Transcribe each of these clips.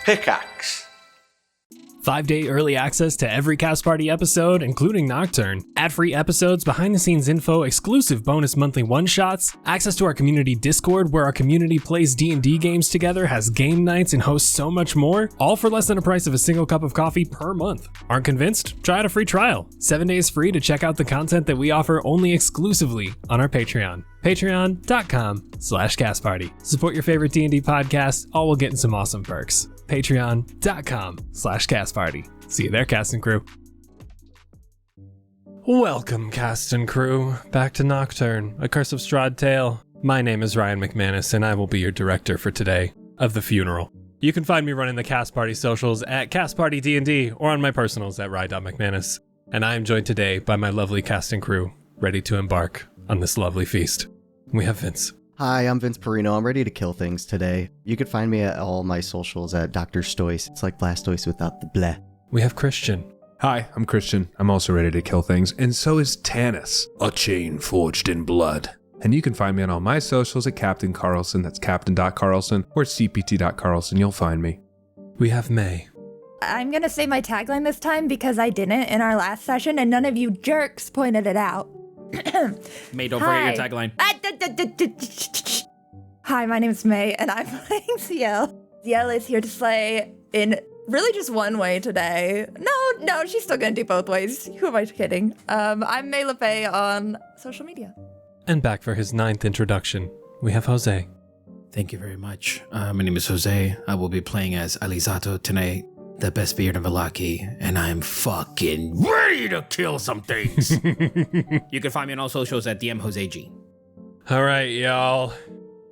Pickaxe. 5-day early access to every Cast Party episode, including Nocturne, ad-free episodes, behind-the-scenes info, exclusive bonus monthly one-shots, access to our community Discord where our community plays D&D games together, has game nights, and hosts so much more, all for less than the price of a single cup of coffee per month. Aren't convinced? Try out a free trial. 7 days free to check out the content that we offer only exclusively on our Patreon. Patreon.com/castparty. Support your favorite D&D podcast, all while getting some awesome perks. Patreon.com/castparty. See you there, cast and crew. Welcome, cast and crew, back to Nocturne, A Curse of Strahd Tale. My name is Ryan McManus, and I will be your director for today of the funeral. You can find me running the Cast Party socials at Cast Party D&D or on my personals at Rye.McManus. And I am joined today by my lovely cast and crew, ready to embark on this lovely feast. We have Vince. Hi, I'm Vince Perino. I'm ready to kill things today. You can find me at all my socials at Dr. Stoice. It's like Blastoise without the bleh. We have Christian. Hi, I'm Christian. I'm also ready to kill things, and so is Tannis, a chain forged in blood. And you can find me on all my socials at Captain Carlson, that's captain.carlson, or cpt.carlson, you'll find me. We have May. I'm gonna say my tagline this time because I didn't in our last session and none of you jerks pointed it out. May, don't forget your tagline. Hi, my name's May, and I'm playing Zielle. Zielle is here to slay in really just one way today. No, she's still gonna do both ways. Who am I kidding? I'm May LeFay on social media. And back for his 9th introduction, we have Jose. Thank you very much. My name is Jose. I will be playing as Alizzato tonight, the best beard of Velaki, and I'm fucking ready to kill some things. You can find me on all socials at DMJoseG. All right, y'all.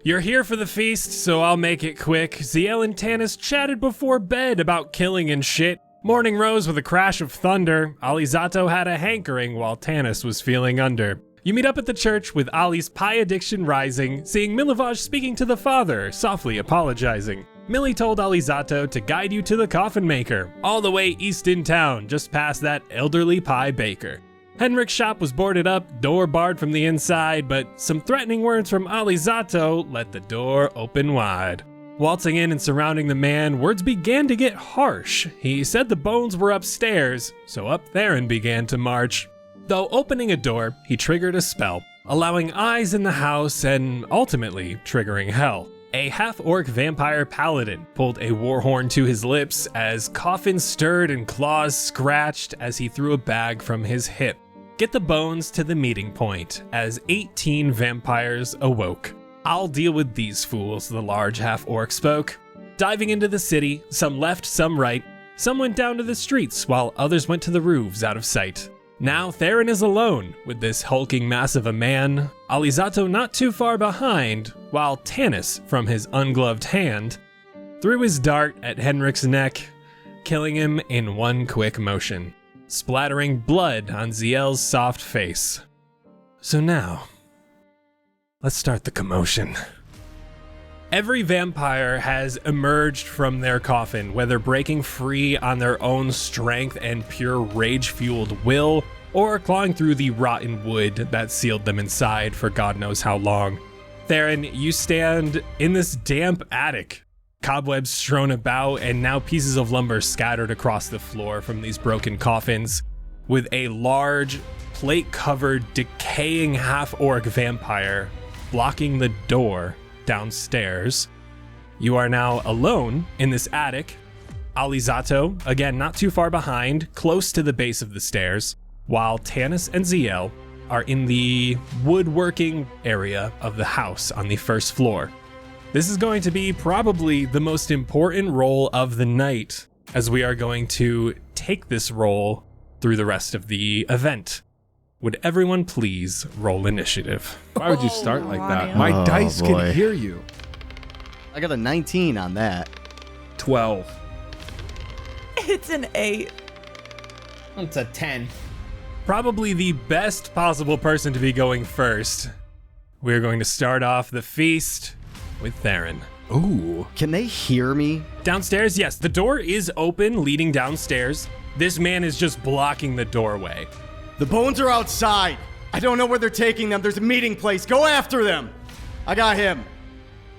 You're here for the feast, so I'll make it quick. Zielle and Tannis chatted before bed about killing and shit. Morning rose with a crash of thunder. Alizzato had a hankering while Tannis was feeling under. You meet up at the church with Ali's pie addiction rising, seeing Milivaj speaking to the father, softly apologizing. Millie told Alizzato to guide you to the coffin maker, all the way east in town, just past that elderly pie baker. Henrik's shop was boarded up, door barred from the inside, but some threatening words from Alizzato let the door open wide. Waltzing in and surrounding the man, words began to get harsh. He said the bones were upstairs, so up Theren began to march. Though opening a door, he triggered a spell, allowing eyes in the house and ultimately triggering hell. A half-orc vampire paladin pulled a war horn to his lips as coffins stirred and claws scratched as he threw a bag from his hip. Get the bones to the meeting point as 18 vampires awoke. I'll deal with these fools, the large half-orc spoke. Diving into the city, some left, some right. Some went down to the streets while others went to the roofs out of sight. Now Theren is alone with this hulking mass of a man, Alizzato not too far behind, while Tannis, from his ungloved hand, threw his dart at Henrik's neck, killing him in one quick motion, splattering blood on Zielle's soft face. So now, let's start the commotion. Every vampire has emerged from their coffin, whether breaking free on their own strength and pure rage-fueled will, or clawing through the rotten wood that sealed them inside for God knows how long. Theren, you stand in this damp attic, cobwebs strewn about, and now pieces of lumber scattered across the floor from these broken coffins, with a large, plate-covered, decaying half-orc vampire blocking the door downstairs. You are now alone in this attic. Alizzato, again, not too far behind, close to the base of the stairs, while Tannis and Zielle are in the woodworking area of the house on the first floor. This is going to be probably the most important role of the night, as we are going to take this role through the rest of the event. Would everyone please roll initiative? Why would you start like that? My dice can hear you. I got a 19 on that. 12. It's an 8. It's a 10. Probably the best possible person to be going first. We're going to start off the feast with Theren. Ooh. Can they hear me? Downstairs, yes, the door is open leading downstairs. This man is just blocking the doorway. The bones are outside. I don't know where they're taking them. There's a meeting place. Go after them. I got him.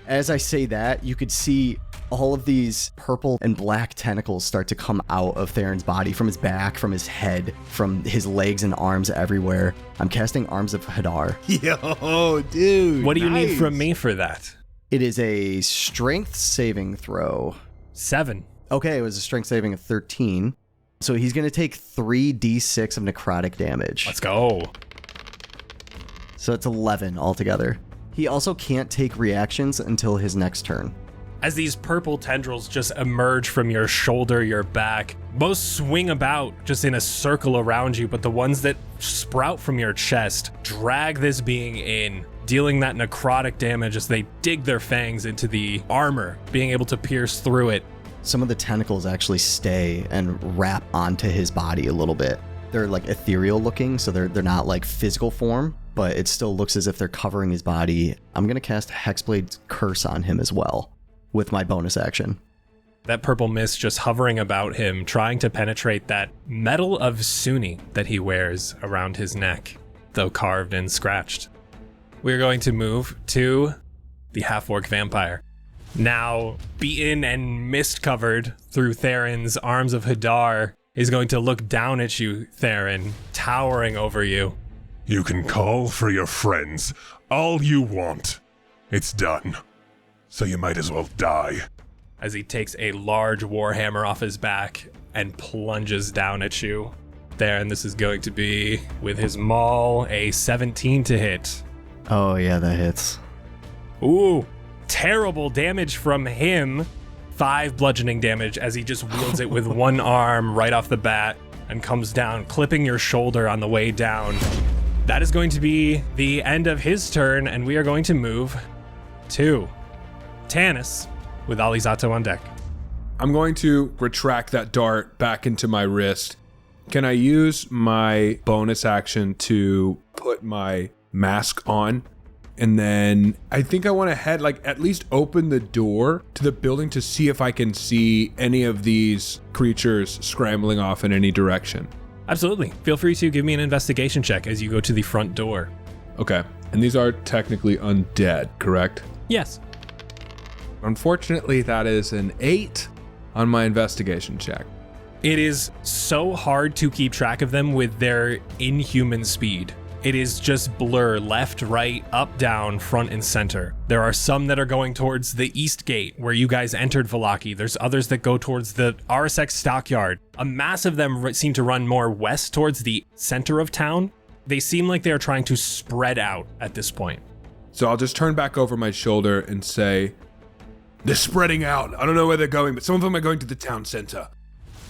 As I say that, you could see all of these purple and black tentacles start to come out of Theren's body, from his back, from his head, from his legs and arms everywhere. I'm casting Arms of Hadar. Yo, dude. What do you need nice. from me for that? It is a strength saving throw. 7. Okay, it was a strength saving of 13. So he's going to take 3d6 of necrotic damage. Let's go. So it's 11 altogether. He also can't take reactions until his next turn. As these purple tendrils just emerge from your shoulder, your back, most swing about just in a circle around you, but the ones that sprout from your chest drag this being in, dealing that necrotic damage as they dig their fangs into the armor, being able to pierce through it. Some of the tentacles actually stay and wrap onto his body a little bit. They're like ethereal looking, so they're not like physical form, but it still looks as if they're covering his body. I'm going to cast Hexblade's Curse on him as well with my bonus action. That purple mist just hovering about him, trying to penetrate that metal of Sunni that he wears around his neck, though carved and scratched. We're going to move to the half-orc vampire. Now beaten and mist-covered through Theren's Arms of Hadar, is going to look down at you, Theren, towering over you. You can call for your friends all you want. It's done. So you might as well die. As he takes a large warhammer off his back and plunges down at you. Theren, this is going to be, with his maul, a 17 to hit. Oh yeah, that hits. Ooh, terrible damage from him. 5 bludgeoning damage as he just wields it with one arm right off the bat and comes down, clipping your shoulder on the way down. That is going to be the end of his turn, and we are going to move to Tannis with Alizzato on deck. I'm going to retract that dart back into my wrist. Can I use my bonus action to put my mask on? And then I think I want to head, like, at least open the door to the building to see if I can see any of these creatures scrambling off in any direction. Absolutely. Feel free to give me an investigation check as you go to the front door. Okay. And these are technically undead, correct? Yes. Unfortunately, that is an 8 on my investigation check. It is so hard to keep track of them with their inhuman speed. It is just blur, left, right, up, down, front, and center. There are some that are going towards the east gate where you guys entered Vallaki. There's others that go towards the RSX stockyard. A mass of them seem to run more west towards the center of town. They seem like they are trying to spread out at this point. So I'll just turn back over my shoulder and say, they're spreading out. I don't know where they're going, but some of them are going to the town center.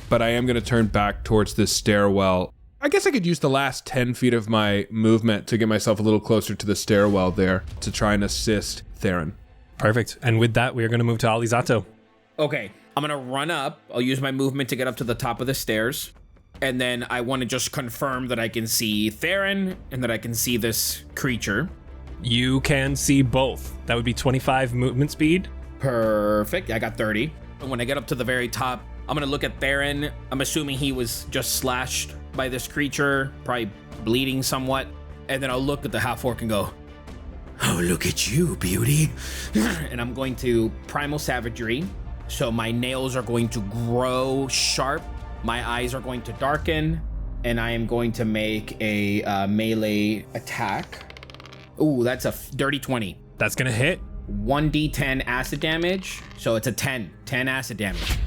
But I am going to turn back towards this stairwell. I guess I could use the last 10 feet of my movement to get myself a little closer to the stairwell there to try and assist Theren. Perfect. And with that, we are going to move to Alizzato. Okay, I'm gonna run up. I'll use my movement to get up to the top of the stairs. And then I want to just confirm that I can see Theren and that I can see this creature. You can see both. That would be 25 movement speed. Perfect. I got 30. And when I get up to the very top, I'm gonna look at Theren. I'm assuming he was just slashed by this creature, probably bleeding somewhat. And then I'll look at the half-orc and go, oh, look at you, beauty. And I'm going to Primal Savagery. So my nails are going to grow sharp. My eyes are going to darken. And I am going to make a melee attack. Ooh, that's a dirty 20. That's going to hit. 1d10 acid damage. So it's a 10 acid damage.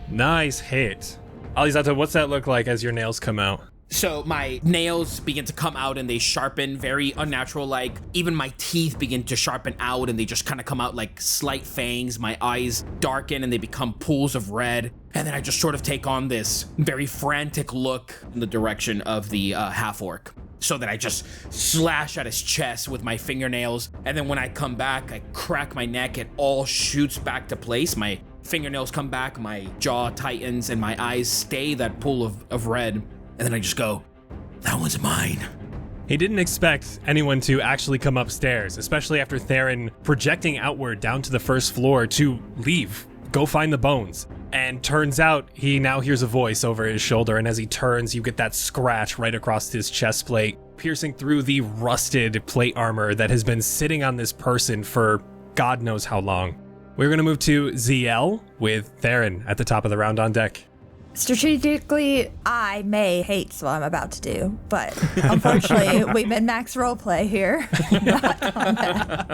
Nice hit. Alizzato, what's that look like as your nails come out? So my nails begin to come out and they sharpen, very unnatural like. Even my teeth begin to sharpen out and they just kind of come out like slight fangs. My eyes darken and they become pools of red. And then I just sort of take on this very frantic look in the direction of the half-orc. So that I just slash at his chest with my fingernails. And then when I come back, I crack my neck. It all shoots back to place. My fingernails come back, my jaw tightens, and my eyes stay that pool of red. And then I just go, that one's mine. He didn't expect anyone to actually come upstairs, especially after Theren projecting outward down to the first floor to leave, go find the bones. And turns out he now hears a voice over his shoulder, and as he turns, you get that scratch right across his chest plate, piercing through the rusted plate armor that has been sitting on this person for God knows how long. We're going to move to Zielle with Theren at the top of the round on deck. Strategically, I may hate what I'm about to do, but unfortunately, we min-max roleplay here. Not combat.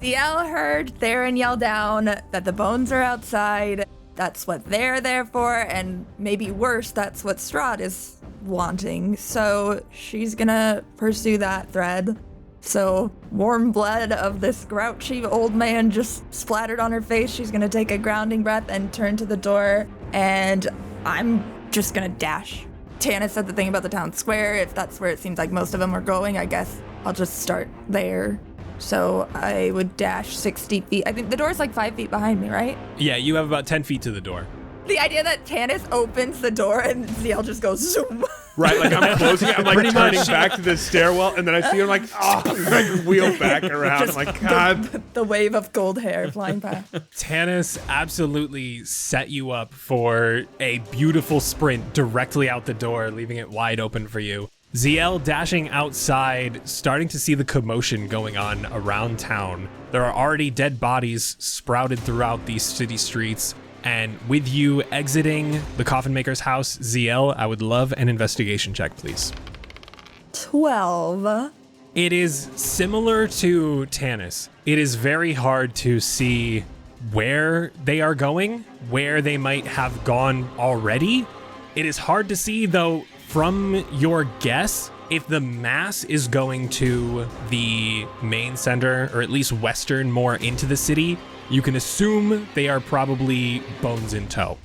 Zielle heard Theren yell down that the bones are outside. That's what they're there for, and maybe worse, that's what Strahd is wanting. So she's gonna pursue that thread. So warm blood of this grouchy old man just splattered on her face. She's gonna take a grounding breath and turn to the door, and I'm just gonna dash. Tannis said the thing about the town square. If that's where it seems like most of them are going, I guess I'll just start there. So I would dash 60 feet. I think the door's like 5 feet behind me, right? Yeah, you have about 10 feet to the door. The idea that Tannis opens the door and Zielle just goes zoom. Right, like I'm closing it, I'm like turning back to the stairwell, and then I see her like, like wheel back around. I'm like, God. The wave of gold hair flying past. Tannis absolutely set you up for a beautiful sprint directly out the door, leaving it wide open for you. Zielle dashing outside, starting to see the commotion going on around town. There are already dead bodies sprouted throughout these city streets. And with you exiting the coffin maker's house, Zielle, I would love an investigation check, please. 12. It is similar to Tannis. It is very hard to see where they are going, where they might have gone already. It is hard to see, though, from your guess, if the mass is going to the main center, or at least western, more into the city, you can assume they are probably bones in tow.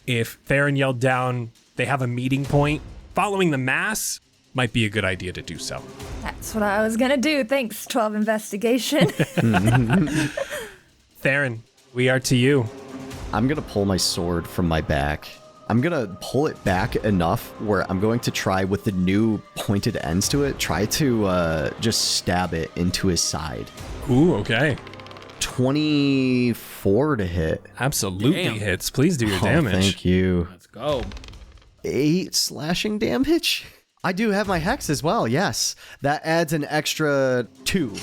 If Theren yelled down, they have a meeting point, following the mass might be a good idea to do so. That's what I was gonna do. Thanks, 12 investigation. Theren, we are to you. I'm gonna pull my sword from my back. I'm gonna pull it back enough where I'm going to try, with the new pointed ends to it, try to just stab it into his side. Ooh, okay. 24 to hit. Absolutely Damn. hits. Please do your Oh, damage. thank you. Let's go. 8 slashing damage. I do have my hex as well, yes. That adds an extra 2.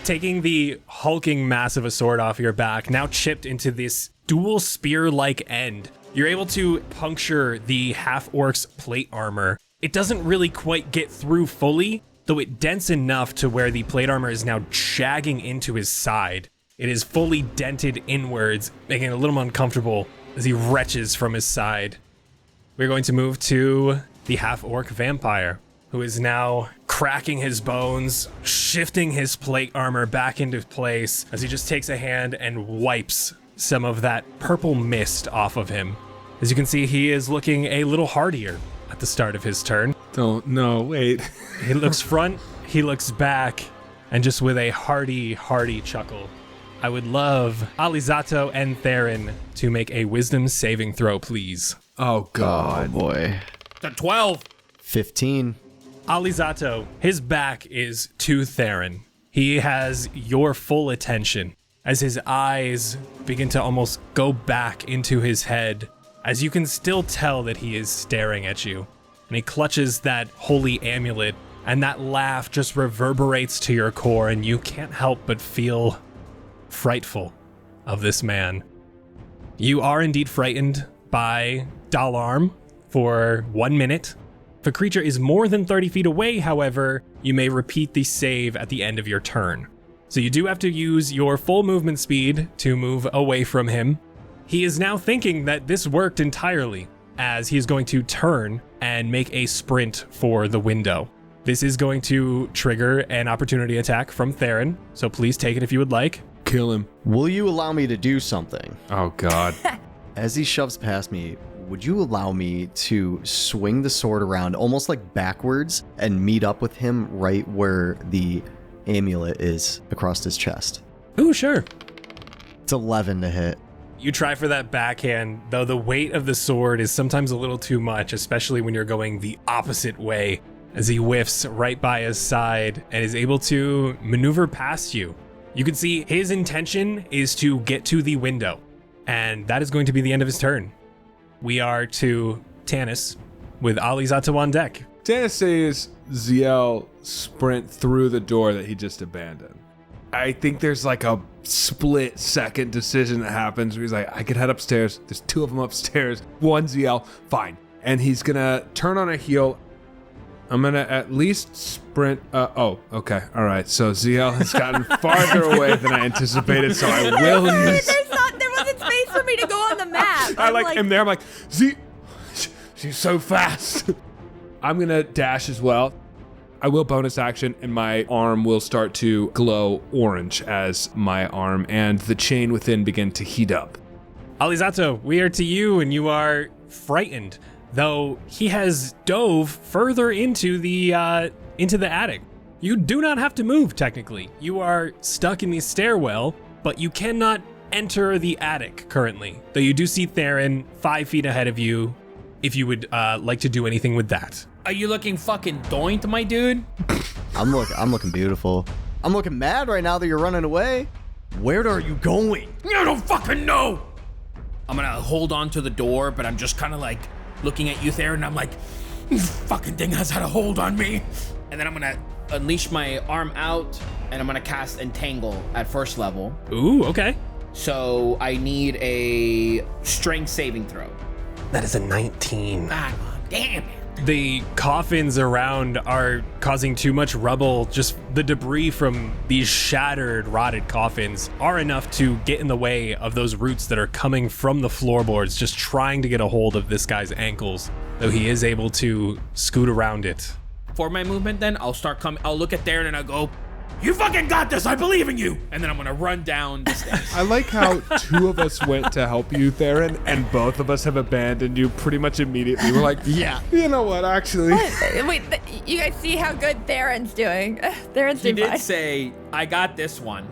Taking the hulking mass of a sword off your back, now chipped into this dual spear-like end, you're able to puncture the half-orc's plate armor. It doesn't really quite get through fully, though it dents enough to where the plate armor is now jagging into his side. It is fully dented inwards, making it a little uncomfortable as he retches from his side. We're going to move to the half-orc vampire, who is now cracking his bones, shifting his plate armor back into place as he just takes a hand and wipes some of that purple mist off of him. As you can see, he is looking a little hardier at the start of his turn. Wait. He looks front, he looks back, and just with a hearty chuckle. I would love Alizzato and Theren to make a wisdom saving throw, please. Oh, God. Oh boy. The 12. 15. Alizzato, his back is to Theren. He has your full attention as his eyes begin to almost go back into his head, as you can still tell that he is staring at you. And he clutches that holy amulet, and that laugh just reverberates to your core, and you can't help but feel frightful of this man. You are indeed frightened by Dalarm for 1 minute. If a creature is more than 30 feet away, however, you may repeat the save at the end of your turn. So you do have to use your full movement speed to move away from him. He is now thinking that this worked entirely, as he is going to turn and make a sprint for the window. This is going to trigger an opportunity attack from Theren, so please take it if you would like. Kill him. Will you allow me to do something? Oh, God. As he shoves past me, would you allow me to swing the sword around almost like backwards and meet up with him right where the amulet is across his chest? Ooh, sure. It's 11 to hit. You try for that backhand, though the weight of the sword is sometimes a little too much, especially when you're going the opposite way, as he whiffs right by his side and is able to maneuver past you. You can see his intention is to get to the window, and that is going to be the end of his turn. We are to Tannis with Alizzato on deck. Tannis says Zielle sprint through the door that he just abandoned. I think there's like a split second decision that happens where he's like, I could head upstairs. There's 2 of them upstairs. One's Zielle. Fine. And he's going to turn on a heel. I'm going to at least sprint. Okay. All right. So Zielle has gotten farther away than I anticipated, so I will use... There wasn't space for me to go on the map. I am there. I'm like, she's so fast. I'm going to dash as well. I will bonus action, and my arm will start to glow orange as my arm and the chain within begin to heat up. Alizzato, we are to you, and you are frightened, though he has dove further into the attic. You do not have to move, technically. You are stuck in the stairwell, but you cannot enter the attic currently, though you do see Theren 5 feet ahead of you, if you would like to do anything with that. Are you looking fucking doinked, my dude? I'm looking beautiful. I'm looking mad right now that you're running away. Where are you going? I don't fucking know. I'm gonna hold on to the door, but I'm just kind of like looking at you there, and I'm like, this fucking thing has had a hold on me. And then I'm gonna unleash my arm out, and I'm gonna cast Entangle at first level. Ooh, okay. So I need a strength saving throw. That is a 19. Ah, damn it. The coffins around are causing too much rubble. Just the debris from these shattered, rotted coffins are enough to get in the way of those roots that are coming from the floorboards, just trying to get a hold of this guy's ankles, though he is able to scoot around it. For my movement then, I'll look at Theren and I'll go, you fucking got this, I believe in you! And then I'm gonna run down the stairs. I like how 2 of us went to help you, Theren, and both of us have abandoned you pretty much immediately. We're like, yeah, you know what, actually. Wait, you guys see how good Theren's doing? Theren's doing He did fine. say, I got this one.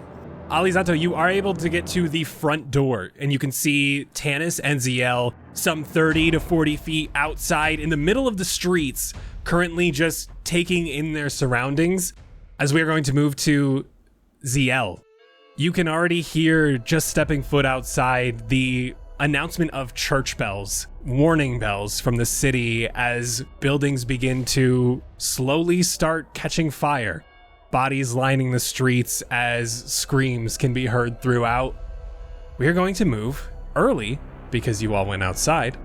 Alizzato, you are able to get to the front door, and you can see Tannis and Zielle some 30 to 40 feet outside in the middle of the streets, currently just taking in their surroundings. As we are going to move to Zielle, you can already hear, just stepping foot outside, the announcement of church bells, warning bells from the city as buildings begin to slowly start catching fire. Bodies lining the streets as screams can be heard throughout. We are going to move early, because you all went outside,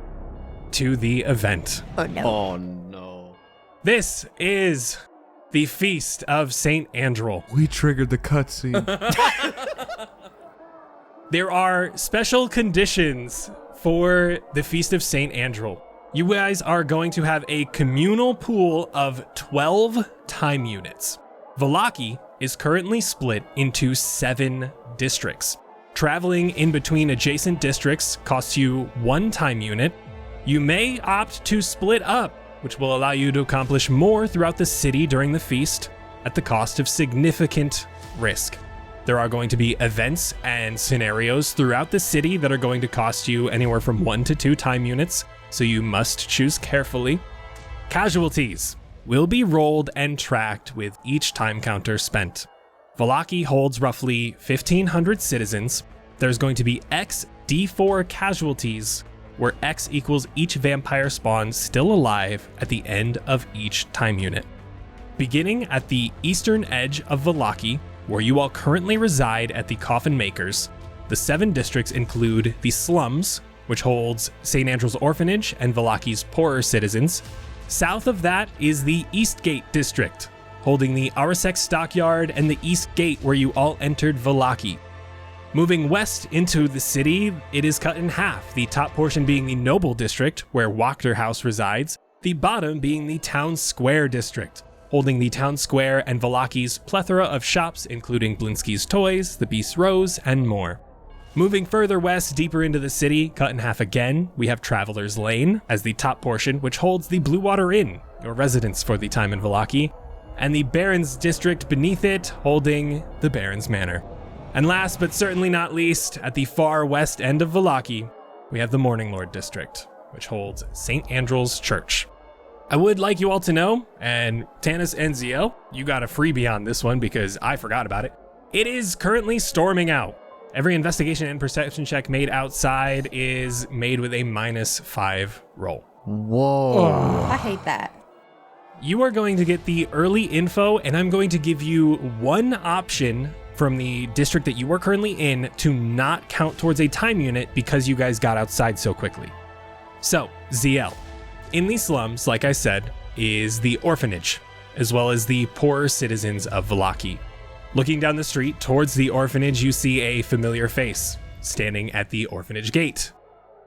to the event. Oh no. Oh no. This is the Feast of St. Andrel. We triggered the cutscene. There are special conditions for the Feast of St. Andrel. You guys are going to have a communal pool of 12 time units. Vallaki is currently split into 7 districts. Traveling in between adjacent districts costs you 1 time unit. You may opt to split up, which will allow you to accomplish more throughout the city during the feast at the cost of significant risk. There are going to be events and scenarios throughout the city that are going to cost you anywhere from 1 to 2 time units, so you must choose carefully. Casualties will be rolled and tracked with each time counter spent. Vallaki holds roughly 1,500 citizens. There's going to be X D4 casualties, where X equals each vampire spawn still alive at the end of each time unit. Beginning at the eastern edge of Vallaki, where you all currently reside at the Coffin Makers, the 7 districts include the Slums, which holds St. Andrew's Orphanage and Vallaki's poorer citizens. South of that is the Eastgate district, holding the Arasek Stockyard and the East Gate where you all entered Vallaki. Moving west into the city, it is cut in half, the top portion being the Noble District, where Wachter House resides, the bottom being the Town Square District, holding the Town Square and Vallaki's plethora of shops, including Blinsky's Toys, the Beast Rose, and more. Moving further west, deeper into the city, cut in half again, we have Traveler's Lane as the top portion, which holds the Blue Water Inn, your residence for the time in Vallaki, and the Baron's District beneath it, holding the Baron's Manor. And last but certainly not least, at the far west end of Vallaki, we have the Morning Lord District, which holds St. Andrew's Church. I would like you all to know, and Tannis and Zielle, you got a freebie on this one because I forgot about it. It is currently storming out. Every investigation and perception check made outside is made with a -5 roll. Whoa. I hate that. You are going to get the early info, and I'm going to give you one option from the district that you are currently in to not count towards a time unit because you guys got outside so quickly. So, Zielle. In these slums, like I said, is the orphanage, as well as the poorer citizens of Vallaki. Looking down the street towards the orphanage, you see a familiar face standing at the orphanage gate,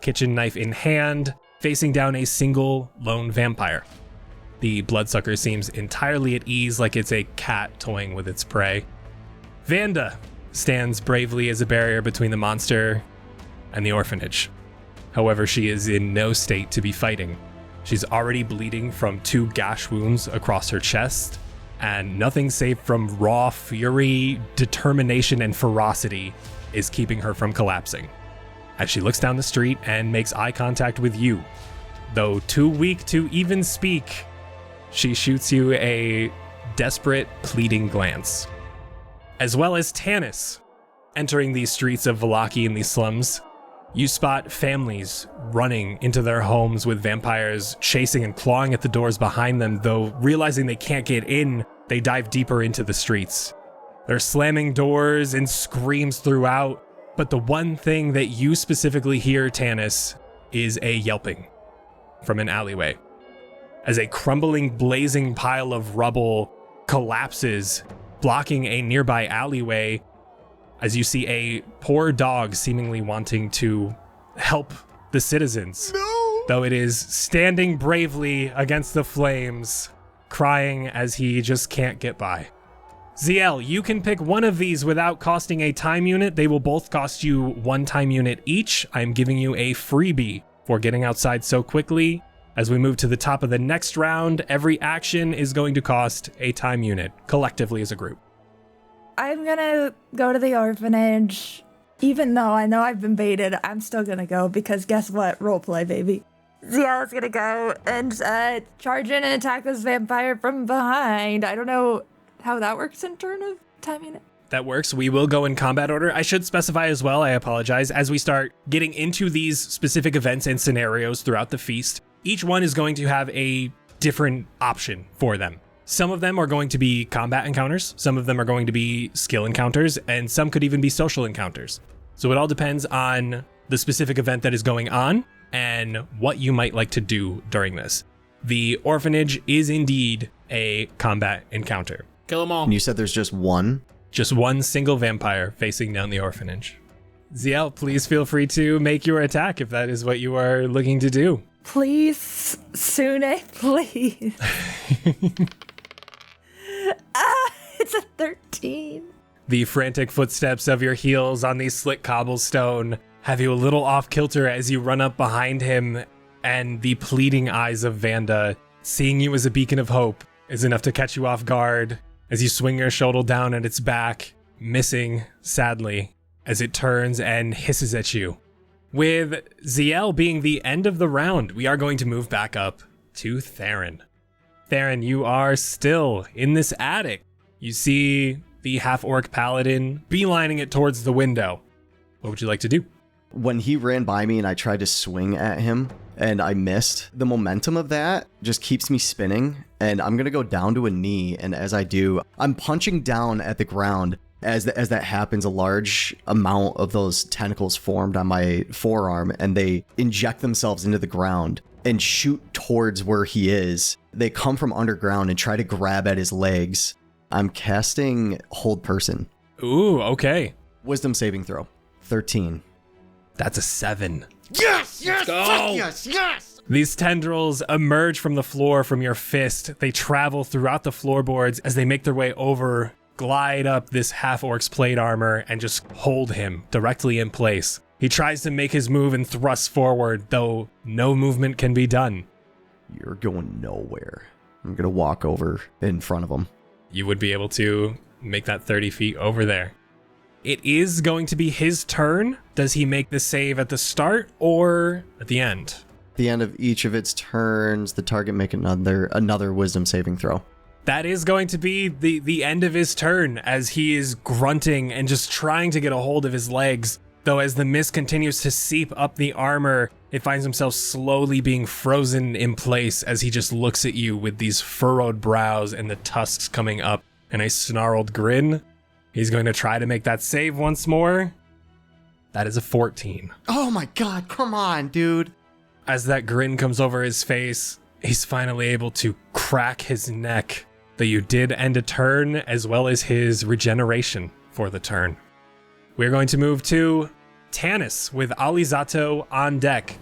kitchen knife in hand, facing down a single lone vampire. The bloodsucker seems entirely at ease, like it's a cat toying with its prey. Vanda stands bravely as a barrier between the monster and the orphanage. However, she is in no state to be fighting. She's already bleeding from 2 gash wounds across her chest, and nothing save from raw fury, determination, and ferocity is keeping her from collapsing. As she looks down the street and makes eye contact with you, though too weak to even speak, she shoots you a desperate, pleading glance. As well as Tannis, entering these streets of Vallaki in these slums, you spot families running into their homes with vampires chasing and clawing at the doors behind them, though realizing they can't get in, they dive deeper into the streets. They're slamming doors and screams throughout, but the one thing that you specifically hear, Tannis, is a yelping from an alleyway. As a crumbling, blazing pile of rubble collapses, blocking a nearby alleyway, as you see a poor dog seemingly wanting to help the citizens. No! Though it is standing bravely against the flames, crying as he just can't get by. Zielle, you can pick one of these without costing a time unit. They will both cost you 1 time unit each. I'm giving you a freebie for getting outside so quickly. As we move to the top of the next round, every action is going to cost a time unit, collectively as a group. I'm gonna go to the orphanage. Even though I know I've been baited, I'm still gonna go because guess what? Roleplay, baby. Zielle's gonna go and charge in and attack this vampire from behind. I don't know how that works in turn of time unit. That works. We will go in combat order. I should specify as well, I apologize, as we start getting into these specific events and scenarios throughout the feast, each one is going to have a different option for them. Some of them are going to be combat encounters, some of them are going to be skill encounters, and some could even be social encounters. So it all depends on the specific event that is going on and what you might like to do during this. The orphanage is indeed a combat encounter. Kill them all. And you said there's just one? Just one single vampire facing down the orphanage. Zielle, please feel free to make your attack if that is what you are looking to do. Please, Sune, please. It's a 13. The frantic footsteps of your heels on the slick cobblestone have you a little off kilter as you run up behind him, and the pleading eyes of Vanda, seeing you as a beacon of hope, is enough to catch you off guard as you swing your shoulder down at its back, missing, sadly, as it turns and hisses at you. With Zielle being the end of the round, we are going to move back up to Theren. Theren, you are still in this attic. You see the half-orc paladin beelining it towards the window. What would you like to do? When he ran by me and I tried to swing at him and I missed, the momentum of that just keeps me spinning, and I'm going to go down to a knee, and as I do, I'm punching down at the ground. As that happens, a large amount of those tentacles formed on my forearm, and they inject themselves into the ground and shoot towards where he is. They come from underground and try to grab at his legs. I'm casting Hold Person. Ooh, okay. Wisdom saving throw. 13. That's a 7. Yes! Yes! Go! Fuck yes! Yes! These tendrils emerge from the floor from your fist. They travel throughout the floorboards as they make their way over, glide up this half-orc's plate armor, and just hold him directly in place. He tries to make his move and thrusts forward, though no movement can be done. You're going nowhere. I'm going to walk over in front of him. You would be able to make that 30 feet over there. It is going to be his turn. Does he make the save at the start or at the end? At the end of each of its turns, the target make another wisdom saving throw. That is going to be the end of his turn as he is grunting and just trying to get a hold of his legs. Though as the mist continues to seep up the armor, it finds himself slowly being frozen in place as he just looks at you with these furrowed brows and the tusks coming up and a snarled grin. He's going to try to make that save once more. That is a 14. Oh my god, come on, dude. As that grin comes over his face, he's finally able to crack his neck. Though you did end a turn as well as his regeneration for the turn. We're going to move to Tannis with Alizzato on deck.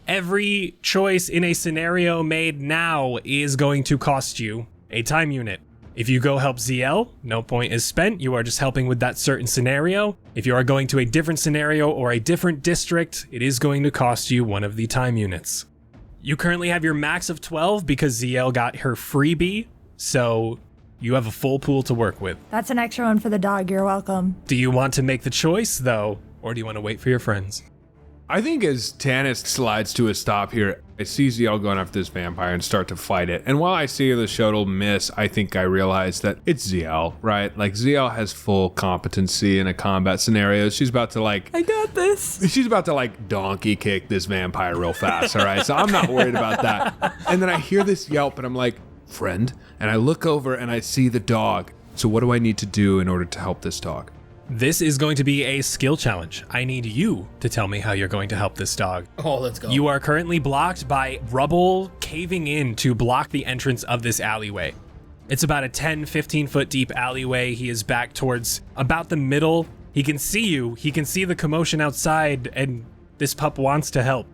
Every choice in a scenario made now is going to cost you a time unit. If you go help Zielle, no point is spent. You are just helping with that certain scenario. If you are going to a different scenario or a different district, it is going to cost you one of the time units. You currently have your max of 12 because Zielle got her freebie, so you have a full pool to work with. That's an extra one for the dog. You're welcome. Do you want to make the choice, though, or do you want to wait for your friends? I think as Tannis slides to a stop here, I see Zielle going after this vampire and start to fight it. And while I see the shuttle miss, I think I realize that it's Zielle, right? Like, Zielle has full competency in a combat scenario. She's about to, like... I got this. She's about to, like, donkey kick this vampire real fast, all right? So I'm not worried about that. And then I hear this yelp, and I'm like, friend? And I look over, and I see the dog. So what do I need to do in order to help this dog? This is going to be a skill challenge. I need you to tell me how you're going to help this dog. Oh, let's go. You are currently blocked by rubble caving in to block the entrance of this alleyway. It's about a 10-15 foot deep alleyway. He is back towards about the middle. He can see you. He can see the commotion outside, and this pup wants to help,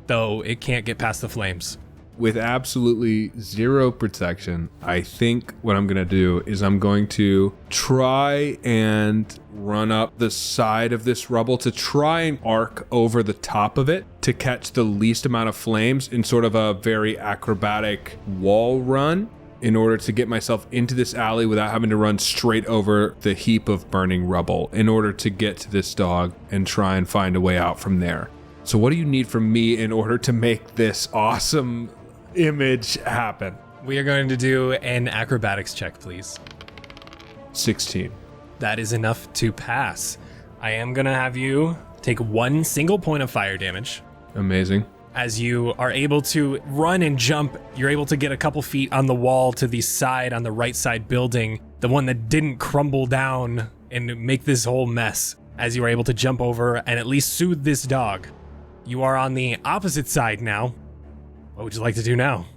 though it can't get past the flames. With absolutely zero protection, I think what I'm going to do is I'm going to try and run up the side of this rubble to try and arc over the top of it to catch the least amount of flames in sort of a very acrobatic wall run in order to get myself into this alley without having to run straight over the heap of burning rubble in order to get to this dog and try and find a way out from there. So what do you need from me in order to make this awesome image happen? We are going to do an acrobatics check, please. 16. That is enough to pass. I am going to have you take 1 single point of fire damage. Amazing. As you are able to run and jump, you're able to get a couple feet on the wall to the side, on the right side building, the one that didn't crumble down and make this whole mess, as you are able to jump over and at least soothe this dog. You are on the opposite side now. What would you like to do now?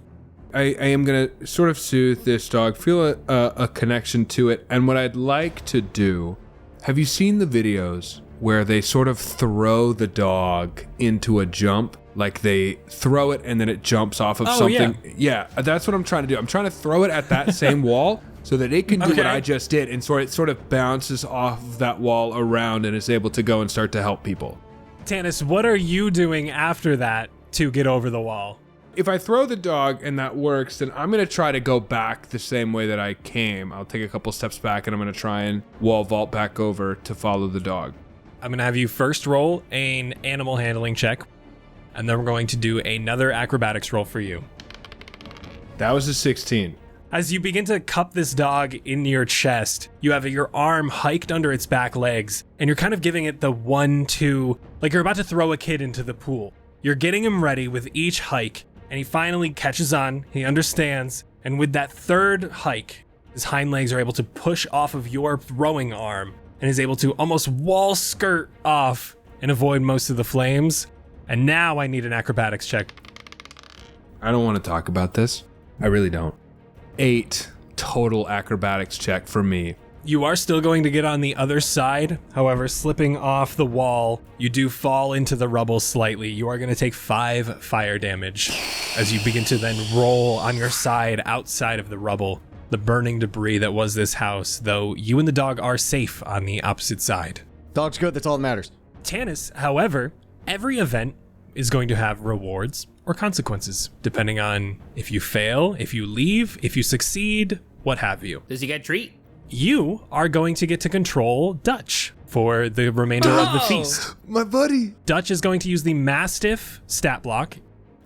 I am going to sort of soothe this dog, feel a connection to it. And what I'd like to do, have you seen the videos where they sort of throw the dog into a jump? Like they throw it and then it jumps off of something. Yeah, that's what I'm trying to do. I'm trying to throw it at that same wall so that it can do what I just did. And it sort of bounces off of that wall around and is able to go and start to help people. Tannis, what are you doing after that to get over the wall? If I throw the dog and that works, then I'm going to try to go back the same way that I came. I'll take a couple steps back and I'm going to try and wall vault back over to follow the dog. I'm going to have you first roll an animal handling check, and then we're going to do another acrobatics roll for you. That was a 16. As you begin to cup this dog in your chest, you have your arm hiked under its back legs, and you're kind of giving it the 1-2, like you're about to throw a kid into the pool. You're getting him ready with each hike, and he finally catches on, he understands, and with that third hike, his hind legs are able to push off of your throwing arm, and is able to almost wall skirt off and avoid most of the flames. And now I need an acrobatics check. I don't want to talk about this. I really don't. 8 total acrobatics check for me. You are still going to get on the other side. However, slipping off the wall, you do fall into the rubble slightly. You are going to take 5 fire damage as you begin to then roll on your side outside of the rubble, the burning debris that was this house, though you and the dog are safe on the opposite side. Dog's good, that's all that matters. Tannis, however, every event is going to have rewards or consequences, depending on if you fail, if you leave, if you succeed, what have you. Does he get a treat? You are going to get to control Dutch for the remainder of the feast. My buddy. Dutch is going to use the Mastiff stat block.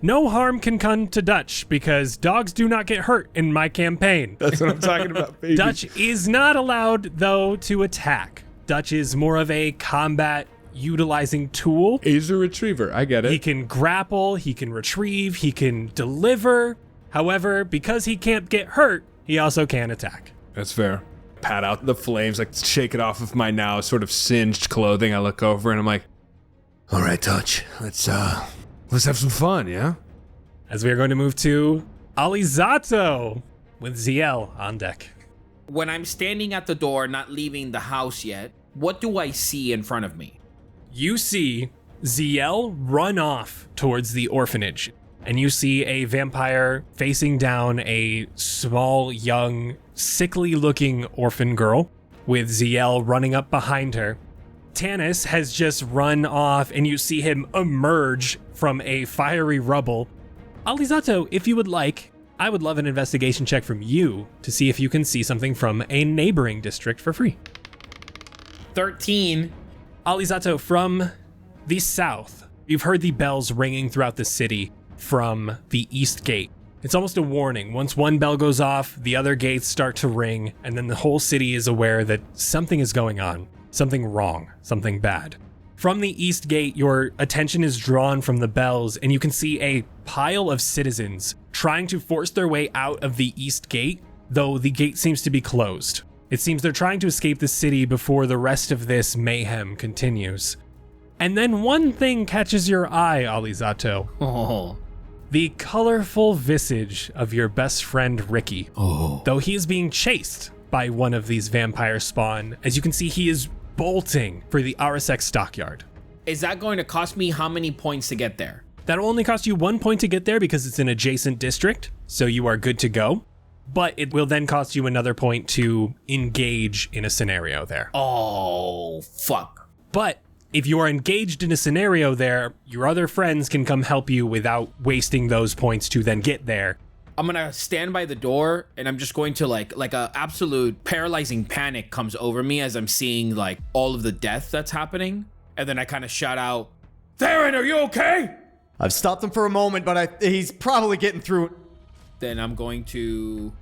No harm can come to Dutch because dogs do not get hurt in my campaign. That's what I'm talking about, baby. Dutch is not allowed, though, to attack. Dutch is more of a combat utilizing tool. He's a retriever. I get it. He can grapple, he can retrieve, he can deliver. However, because he can't get hurt, he also can attack. That's fair. pat out the flames, like shake it off of my now sort of singed clothing. I look over and I'm like, all right, Touch, let's have some fun, yeah? As we are going to move to Alizzato with Zielle on deck. When I'm standing at the door, not leaving the house yet, what do I see in front of me? You see Zielle run off towards the orphanage, and you see a vampire facing down a small, young, sickly-looking orphan girl with Zielle running up behind her. Tannis has just run off, and you see him emerge from a fiery rubble. Alizzato, if you would like, I would love an investigation check from you to see if you can see something from a neighboring district for free. 13. Alizzato, from the south, you've heard the bells ringing throughout the city from the east gate. It's almost a warning. Once one bell goes off, the other gates start to ring, and then the whole city is aware that something is going on, something wrong, something bad. From the east gate, your attention is drawn from the bells, and you can see a pile of citizens trying to force their way out of the east gate, though the gate seems to be closed. It seems they're trying to escape the city before the rest of this mayhem continues. And then one thing catches your eye, Alizzato. Oh. The colorful visage of your best friend Ricky. Though he is being chased by one of these vampire spawn, as you can see, he is bolting for the Arasek stockyard. Is that going to cost me how many points to get there? That'll only cost you 1 point to get there because it's an adjacent district, so you are good to go. But it will then cost you another point to engage in a scenario there. Oh, fuck. But if you are engaged in a scenario there, your other friends can come help you without wasting those points to then get there. I'm gonna stand by the door, and I'm just going to like a absolute paralyzing panic comes over me as I'm seeing like all of the death that's happening. And then I kind of shout out, "Theren, are you okay?" I've stopped him for a moment, but he's probably getting through it. Then I'm going to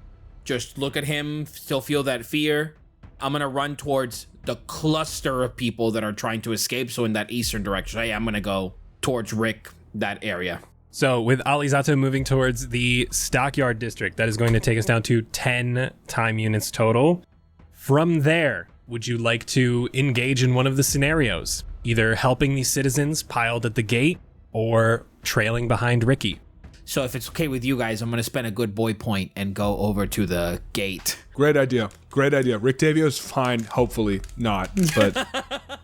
just look at him, still feel that fear. I'm gonna run towards the cluster of people that are trying to escape. So in that eastern direction, I'm gonna go towards Rick, that area. So with Alizzato moving towards the stockyard district, that is going to take us down to 10 time units total. From there, would you like to engage in one of the scenarios? Either helping these citizens piled at the gate or trailing behind Ricky? So if it's okay with you guys, I'm gonna spend a good boy point and go over to the gate. Great idea. Great idea. Rick Davio's fine. Hopefully not, but...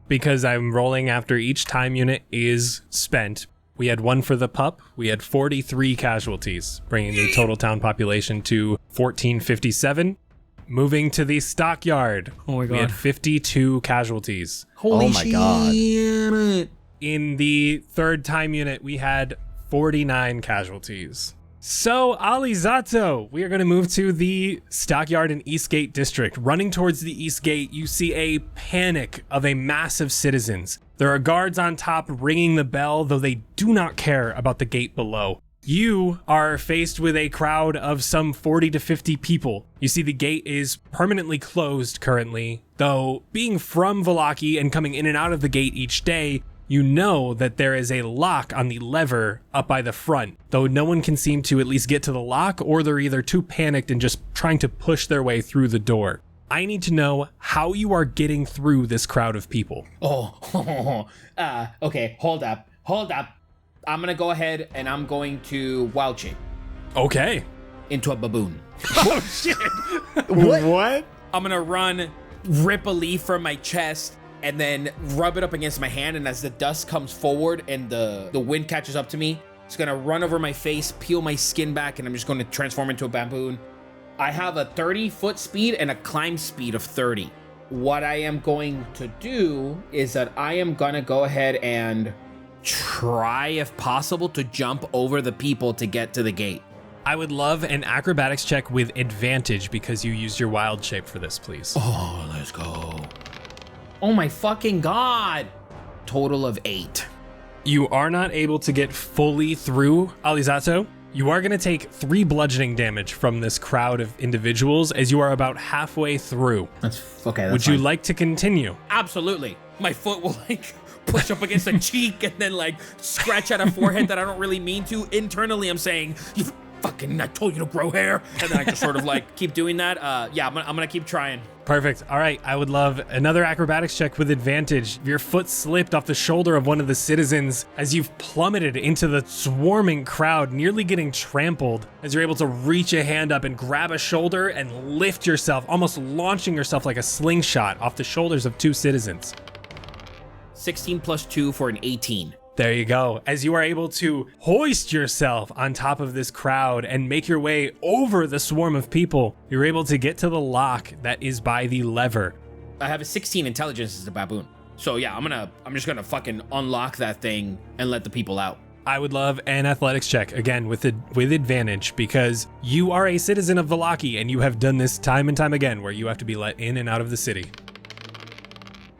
Because I'm rolling after each time unit is spent. We had one for the pup. We had 43 casualties, bringing the total town population to 1457. Moving to the stockyard. Oh my God. We had 52 casualties. Oh my God. In the third time unit, we had 49 casualties. So, Alizzato, we are going to move to the Stockyard and Eastgate district. Running towards the Eastgate, you see a panic of a mass of citizens. There are guards on top ringing the bell, though they do not care about the gate below. You are faced with a crowd of some 40 to 50 people. You see the gate is permanently closed currently, though being from Vallaki and coming in and out of the gate each day, you know that there is a lock on the lever up by the front, though no one can seem to at least get to the lock, or they're either too panicked and just trying to push their way through the door. I need to know how you are getting through this crowd of people. Okay, hold up. I'm gonna go ahead and I'm going to wild shape Okay. into a baboon. Oh, shit. What? I'm gonna run, rip a leaf from my chest, and then rub it up against my hand, and as the dust comes forward and the wind catches up to me, it's gonna run over my face, peel my skin back, and I'm just gonna transform into a baboon. I have a 30-foot speed and a climb speed of 30. What I am going to do is that I am gonna go ahead and try, if possible, to jump over the people to get to the gate. I would love an acrobatics check with advantage because you used your wild shape for this, please. Oh, let's go. Oh my fucking God. Total of 8. You are not able to get fully through, Alizzato. You are going to take 3 bludgeoning damage from this crowd of individuals as you are about halfway through. That's okay. Would you like to continue? Absolutely. My foot will like push up against a cheek and then like scratch at a forehead that I don't really mean to. Internally, I'm saying, "You fucking, I told you to grow hair. And then I just sort of like keep doing that. Yeah, I'm gonna keep trying. Perfect. All right, I would love another acrobatics check with advantage. Your foot slipped off the shoulder of one of the citizens as you've plummeted into the swarming crowd, nearly getting trampled, as you're able to reach a hand up and grab a shoulder and lift yourself, almost launching yourself like a slingshot off the shoulders of two citizens. 16 plus 2 for an 18. There you go. As you are able to hoist yourself on top of this crowd and make your way over the swarm of people, you're able to get to the lock that is by the lever. I have a 16 intelligence as a baboon. So yeah, I'm just gonna fucking unlock that thing and let the people out. I would love an athletics check, again, with advantage, because you are a citizen of Vallaki and you have done this time and time again where you have to be let in and out of the city.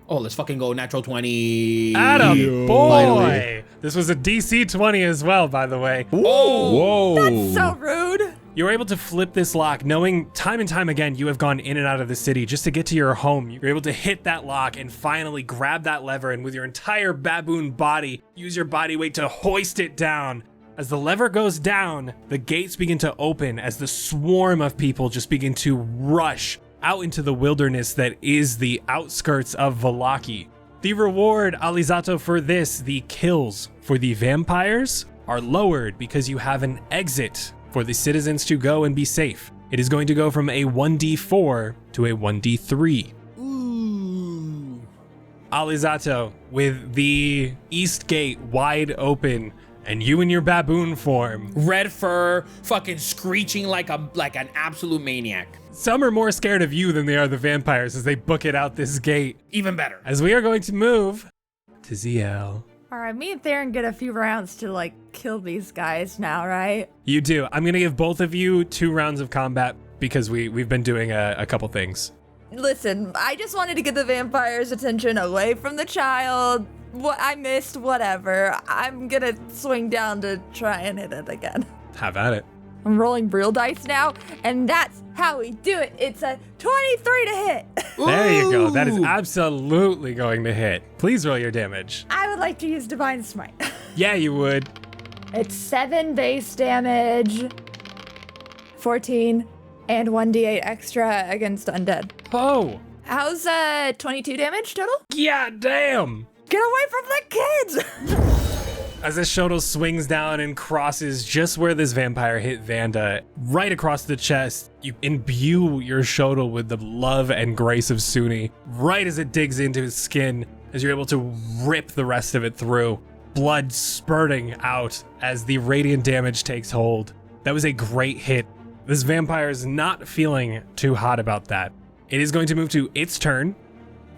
Oh, let's fucking go natural 20. Atta boy! This was a DC 20 as well, by the way. Whoa! That's so rude. You're able to flip this lock, knowing time and time again you have gone in and out of the city just to get to your home. You're able to hit that lock and finally grab that lever, and with your entire baboon body, use your body weight to hoist it down. As the lever goes down, the gates begin to open as the swarm of people just begin to rush out into the wilderness that is the outskirts of Vallaki. The reward, Alizzato, for this, the kills for the vampires, are lowered because you have an exit for the citizens to go and be safe. It is going to go from a 1d4 to a 1d3. Ooh. Alizzato, with the east gate wide open, and you in your baboon form. Red fur, fucking screeching like an absolute maniac. Some are more scared of you than they are the vampires as they book it out this gate. Even better. As we are going to move to Zielle. All right, me and Theren get a few rounds to like kill these guys now, right? You do. I'm gonna give both of you 2 rounds of combat because we've been doing a couple things. Listen, I just wanted to get the vampires' attention away from the child. What I missed, whatever. I'm gonna swing down to try and hit it again. Have at it. I'm rolling real dice now, and that's how we do it. It's a 23 to hit. There you go. That is absolutely going to hit. Please roll your damage. I would like to use Divine Smite. Yeah, you would. It's 7 base damage, 14, and 1d8 extra against undead. Oh. How's 22 damage total? Yeah, damn. Get away from the kids! As this shuttle swings down and crosses just where this vampire hit Vanda, right across the chest, you imbue your shuttle with the love and grace of Suni, right as it digs into his skin, as you're able to rip the rest of it through, blood spurting out as the radiant damage takes hold. That was a great hit. This vampire is not feeling too hot about that. It is going to move to its turn.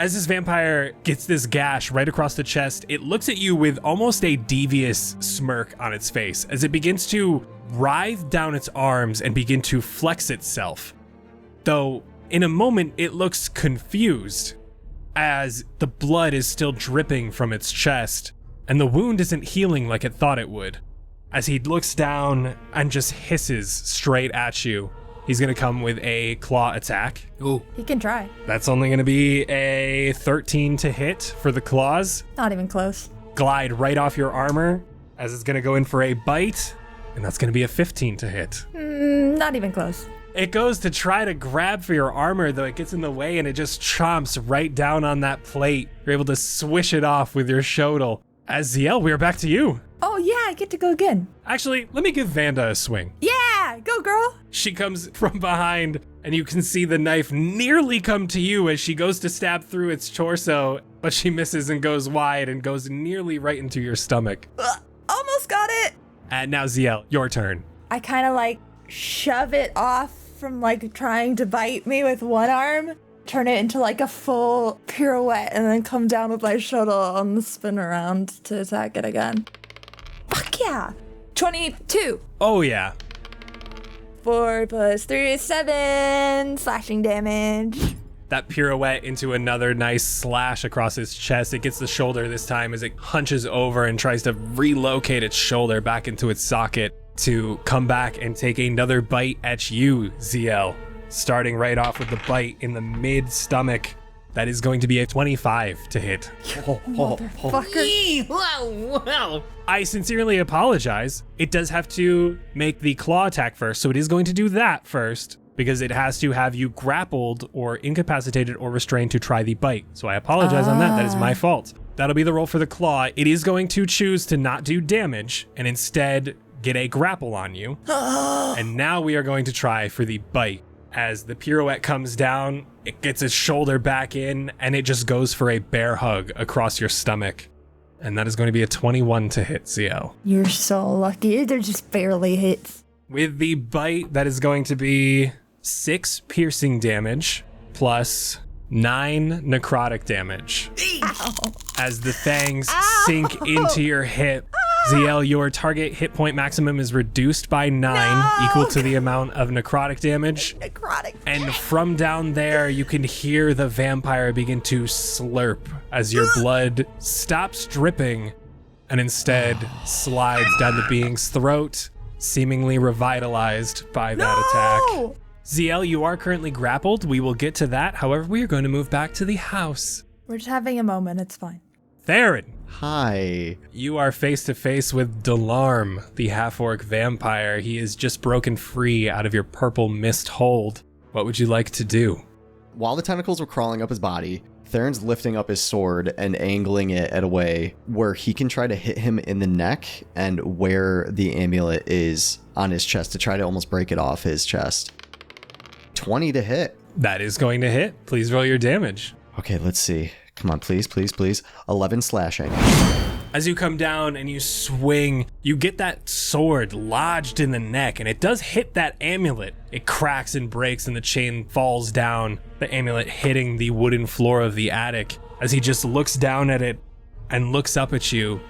As this vampire gets this gash right across the chest, it looks at you with almost a devious smirk on its face as it begins to writhe down its arms and begin to flex itself. Though, in a moment, it looks confused as the blood is still dripping from its chest and the wound isn't healing like it thought it would. As he looks down and just hisses straight at you, he's gonna come with a claw attack. Ooh. He can try. That's only gonna be a 13 to hit for the claws. Not even close. Glide right off your armor as it's gonna go in for a bite, and that's gonna be a 15 to hit. Not even close. It goes to try to grab for your armor, though it gets in the way and it just chomps right down on that plate. You're able to swish it off with your shotel. As Zielle, we are back to you. Oh yeah, I get to go again. Actually, let me give Vanda a swing. Yeah, go girl. She comes from behind, and you can see the knife nearly come to you as she goes to stab through its torso, but she misses and goes wide and goes nearly right into your stomach. Almost got it. And now, Zielle, your turn. I kind of like shove it off from like trying to bite me with one arm, turn it into like a full pirouette, and then come down with my shuttle on the spin around to attack it again. Fuck yeah. 22. Oh, yeah. 4 plus 3 is 7 slashing damage. That pirouette into another nice slash across his chest. It gets the shoulder this time as it hunches over and tries to relocate its shoulder back into its socket to come back and take another bite at you, Zielle. Starting right off with the bite in the mid-stomach. That is going to be a 25 to hit. Motherfucker. Wow. I sincerely apologize. It does have to make the claw attack first, so it is going to do that first because it has to have you grappled or incapacitated or restrained to try the bite. So I apologize on that. That is my fault. That'll be the roll for the claw. It is going to choose to not do damage and instead get a grapple on you. And now we are going to try for the bite. As the pirouette comes down, it gets its shoulder back in, and it just goes for a bear hug across your stomach. And that is going to be a 21 to hit, Zielle. You're so lucky. They're just barely hits. With the bite, that is going to be 6 piercing damage plus 9 necrotic damage. Ow. As the fangs sink into your hip, Zielle, your target hit point maximum is reduced by 9, equal to the amount of necrotic damage. Necrotic. And from down there, you can hear the vampire begin to slurp as your blood stops dripping and instead slides down the being's throat, seemingly revitalized by that attack. Zielle, you are currently grappled. We will get to that. However, we are going to move back to the house. We're just having a moment. It's fine. Theren, Hi. you are face to face with Delarm, the half-orc vampire. He is just broken free out of your purple mist hold. What would you like to do? While the tentacles were crawling up his body, Theron's lifting up his sword and angling it at a way where he can try to hit him in the neck and where the amulet is on his chest to try to almost break it off his chest. 20 to hit. That is going to hit. Please roll your damage. Okay, let's see. Come on, please, please, please. 11 slashing. As you come down and you swing, you get that sword lodged in the neck, and it does hit that amulet. It cracks and breaks, and the chain falls down, the amulet hitting the wooden floor of the attic. As he just looks down at it and looks up at you,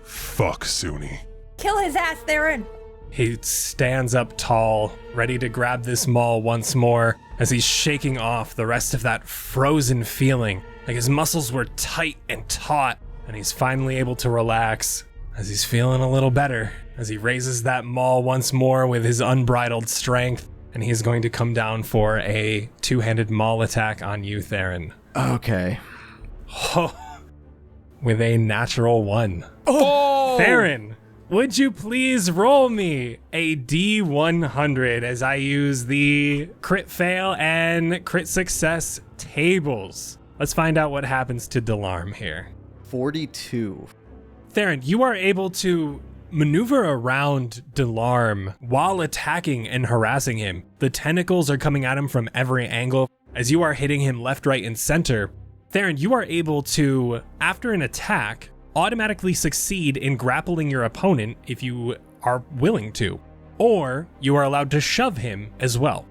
Fuck Suni. Kill his ass, Theren. he stands up tall, ready to grab this maul once more as he's shaking off the rest of that frozen feeling. Like his muscles were tight and taut, and he's finally able to relax as he's feeling a little better as he raises that maul once more with his unbridled strength, and he's going to come down for a two-handed maul attack on you, Theren. Okay. With a natural 1. Oh! Theren, would you please roll me a D100 as I use the crit fail and crit success tables? Let's find out what happens to Delarm here. 42. Theren, you are able to maneuver around Delarm while attacking and harassing him. The tentacles are coming at him from every angle as you are hitting him left, right, and center. Theren, you are able to, after an attack, automatically succeed in grappling your opponent if you are willing to, or you are allowed to shove him as well.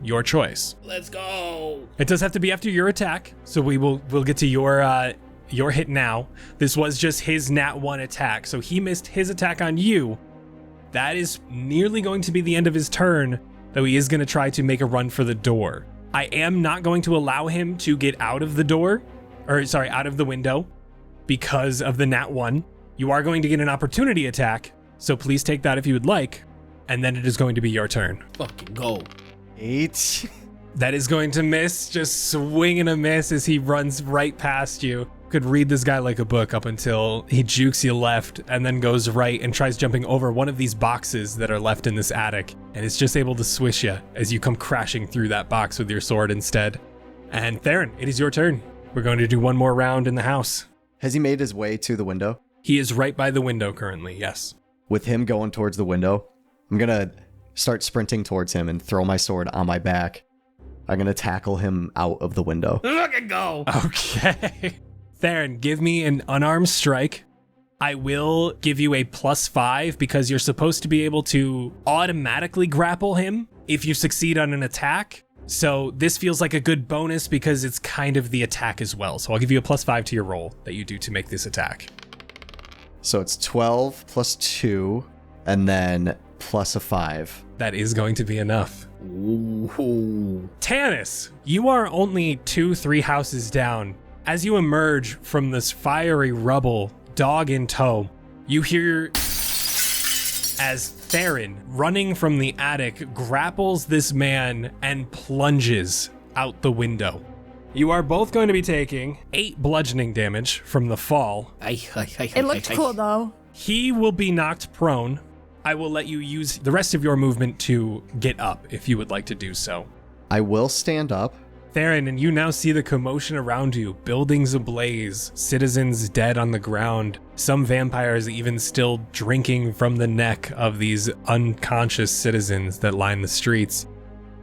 Your choice. Let's go. It does have to be after your attack, so we'll get to your hit now. This was just his nat 1 attack, so he missed his attack on you. That is nearly going to be the end of his turn, though he is going to try to make a run for the door. I am not going to allow him to get out of the door, out of the window, because of the nat 1. You are going to get an opportunity attack, so please take that if you would like, and then it is going to be your turn. Fucking go. 8. That is going to miss, just swing and a miss as he runs right past you. Could read this guy like a book up until he jukes you left and then goes right and tries jumping over one of these boxes that are left in this attic, and is just able to swish you as you come crashing through that box with your sword instead. And Theren, it is your turn. We're going to do one more round in the house. Has he made his way to the window? He is right by the window currently, yes. With him going towards the window, I'm gonna start sprinting towards him and throw my sword on my back. I'm gonna tackle him out of the window. Fucking go. Okay. Theren, give me an unarmed strike. I will give you a +5 because you're supposed to be able to automatically grapple him if you succeed on an attack. So this feels like a good bonus because it's kind of the attack as well. So I'll give you a +5 to your roll that you do to make this attack. So it's 12 plus 2, and then plus a 5. That is going to be enough. Ooh. Tannis, you are only 2-3 houses down. As you emerge from this fiery rubble, dog in tow, you hear as Theren, running from the attic, grapples this man and plunges out the window. You are both going to be taking 8 bludgeoning damage from the fall. It looked cool though. He will be knocked prone. I will let you use the rest of your movement to get up if you would like to do so. I will stand up. Theren, and you now see the commotion around you, buildings ablaze, citizens dead on the ground, some vampires even still drinking from the neck of these unconscious citizens that line the streets.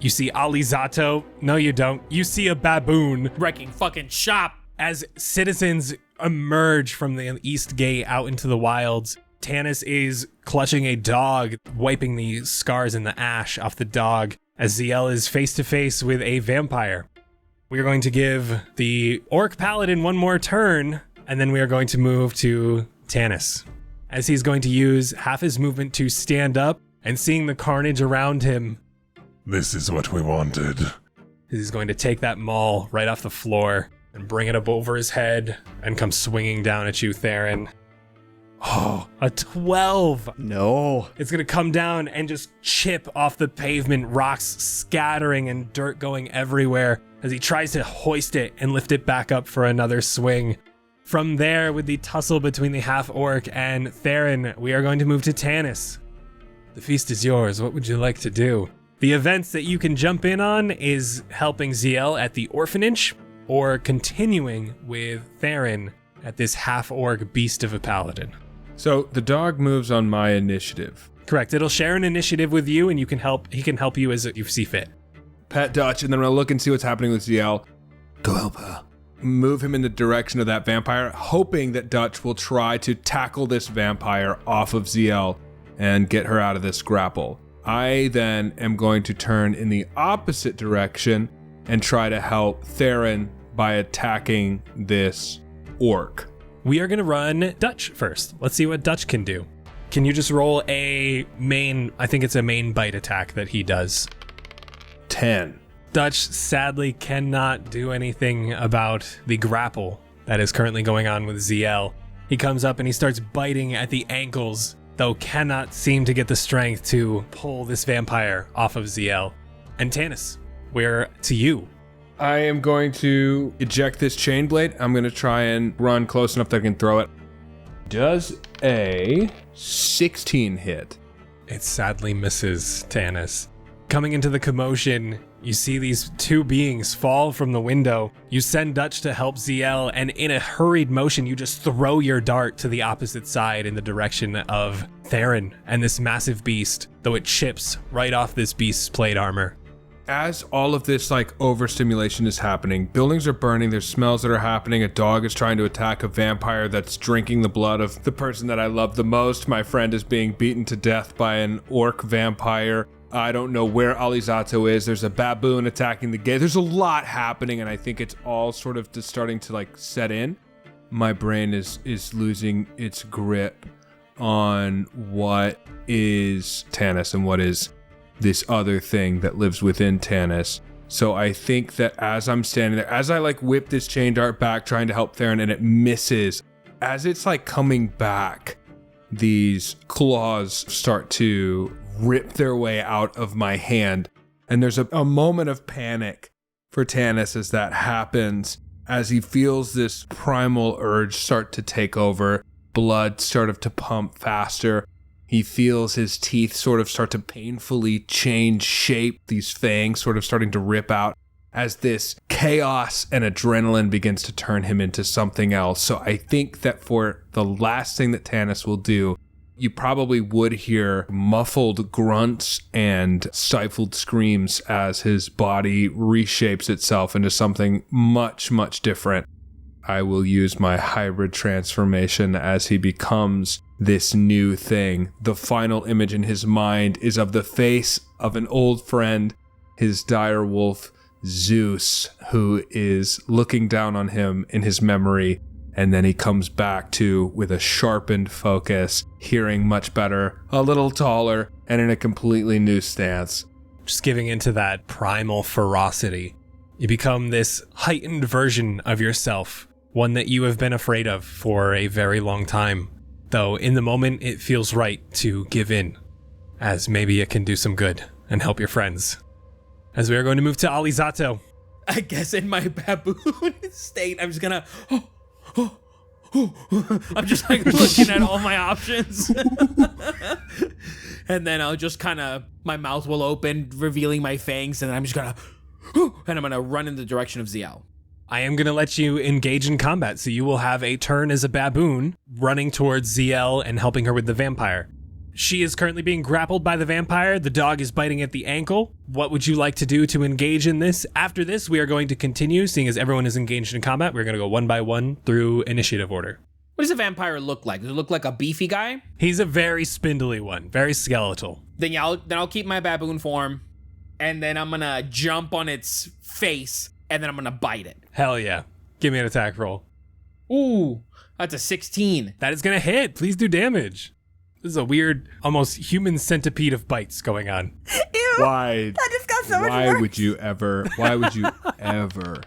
You see Alizzato. No, you don't. You see a baboon Wrecking fucking shop. as citizens emerge from the east gate out into the wilds. Tannis is clutching a dog, wiping the scars and the ash off the dog, as Zielle is face to face with a vampire. We are going to give the Orc Paladin one more turn, and then we are going to move to Tannis, as he's going to use half his movement to stand up, and seeing the carnage around him, This is what we wanted. he's going to take that maul right off the floor and bring it up over his head and come swinging down at you, Theren. Oh, a 12. No. It's going to come down and just chip off the pavement, rocks scattering and dirt going everywhere as he tries to hoist it and lift it back up for another swing. From there, with the tussle between the half-orc and Theren, we are going to move to Tannis. The feast is yours. What would you like to do? The events that you can jump in on is helping Zielle at the orphanage or continuing with Theren at this half-orc beast of a paladin. So the dog moves on my initiative. Correct. It'll share an initiative with you, and he can help you as you see fit. Pet Dutch, and then I'll look and see what's happening with Zielle. Go help her. Move him in the direction of that vampire, hoping that Dutch will try to tackle this vampire off of Zielle and get her out of this grapple. I then am going to turn in the opposite direction and try to help Theren by attacking this orc. We are going to run Dutch first. Let's see what Dutch can do. Can you just roll a main, I think it's a main bite attack that he does. 10. Dutch sadly cannot do anything about the grapple that is currently going on with Zielle. He comes up and he starts biting at the ankles, though cannot seem to get the strength to pull this vampire off of Zielle. And Tannis, we're to you. I am going to eject this chain blade. I'm going to try and run close enough that I can throw it. Does a 16 hit? It sadly misses, Tannis. Coming into the commotion, you see these two beings fall from the window. You send Dutch to help Zielle, and in a hurried motion, you just throw your dart to the opposite side in the direction of Theren and this massive beast, though it chips right off this beast's plate armor. As all of this overstimulation is happening, buildings are burning, there's smells that are happening, a dog is trying to attack a vampire that's drinking the blood of the person that I love the most. My friend is being beaten to death by an orc vampire. I don't know where Alizzato is. There's a baboon attacking the gate. There's a lot happening, and I think it's all sort of just starting to set in. My brain is losing its grip on what is Tannis and what is this other thing that lives within Tannis. So I think that as I'm standing there, as I whip this chain dart back trying to help Theren and it misses, as it's coming back, these claws start to rip their way out of my hand. And there's a moment of panic for Tannis as that happens, as he feels this primal urge start to take over, blood sort of to pump faster. He feels his teeth sort of start to painfully change shape, these fangs sort of starting to rip out as this chaos and adrenaline begins to turn him into something else. So I think that for the last thing that Tannis will do, you probably would hear muffled grunts and stifled screams as his body reshapes itself into something much, much different. I will use my hybrid transformation as he becomes this new thing. The final image in his mind is of the face of an old friend, his dire wolf, Zeus, who is looking down on him in his memory. And then he comes back to, with a sharpened focus, hearing much better, a little taller, and in a completely new stance. Just giving into that primal ferocity. You become this heightened version of yourself, one that you have been afraid of for a very long time. Though in the moment, it feels right to give in, as maybe it can do some good and help your friends. As we are going to move to Alizzato. I guess in my baboon state, I'm just gonna. I'm just like looking at all my options. And then I'll just kind of, my mouth will open, revealing my fangs, and I'm just gonna, and I'm gonna run in the direction of Zielle. I am going to let you engage in combat, so you will have a turn as a baboon running towards Zielle and helping her with the vampire. She is currently being grappled by the vampire. The dog is biting at the ankle. What would you like to do to engage in this? After this, we are going to continue, seeing as everyone is engaged in combat. We're going to go one by one through initiative order. What does a vampire look like? Does it look like a beefy guy? He's a very spindly one, very skeletal. Then yeah, I'll keep my baboon form, and then I'm gonna jump on its face, and then I'm gonna bite it. Hell yeah. Give me an attack roll. Ooh, that's a 16. That is going to hit. Please do damage. This is a weird, almost human centipede of bites going on. Ew. Why? That just got so much Why worse. would you ever? Why would you ever?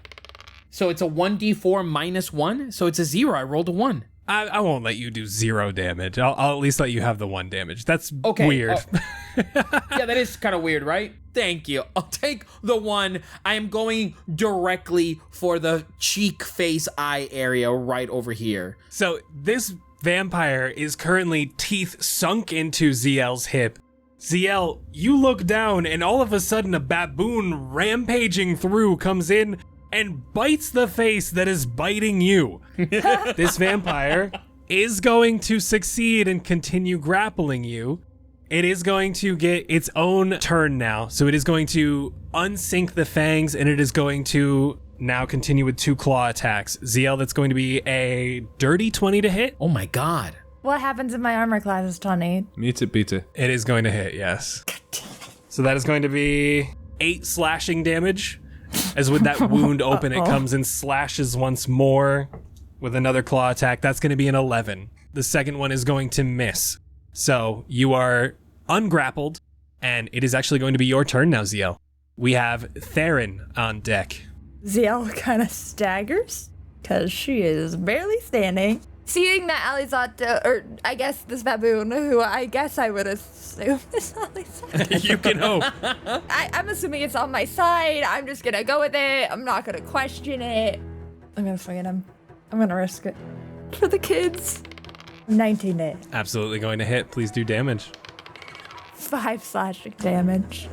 So it's a 1d4 minus 1, so it's a 0. I rolled a 1. I won't let you do 0 damage. I'll at least let you have the 1 damage. That's Okay, weird. Yeah, that is kind of weird, right? Thank you. I'll take the 1. I am going directly for the cheek, face, eye area right over here. So this vampire is currently teeth sunk into Zielle's hip. Zielle, you look down and all of a sudden a baboon rampaging through comes in and bites the face that is biting you. This vampire is going to succeed and continue grappling you. It is going to get its own turn now. So it is going to unsync the fangs and it is going to now continue with 2 claw attacks. Zielle, that's going to be a dirty 20 to hit. Oh my god. What happens if my armor class is 20? Meets it, beats it. It is going to hit, yes. So that is going to be 8 slashing damage. As with that wound open, it comes and slashes once more with another claw attack. That's going to be an 11. The second one is going to miss. So you are ungrappled, and it is actually going to be your turn now, Zielle. We have Theren on deck. Zielle kind of staggers because she is barely standing. Seeing that Alizzato, or I guess this baboon, who I guess I would assume is Alizzato. You can hope. I'm assuming it's on my side. I'm just gonna go with it. I'm not gonna question it. I'm gonna swing at him. I'm gonna risk it. For the kids. 19 hit. Absolutely going to hit. Please do damage. 5 slashing damage.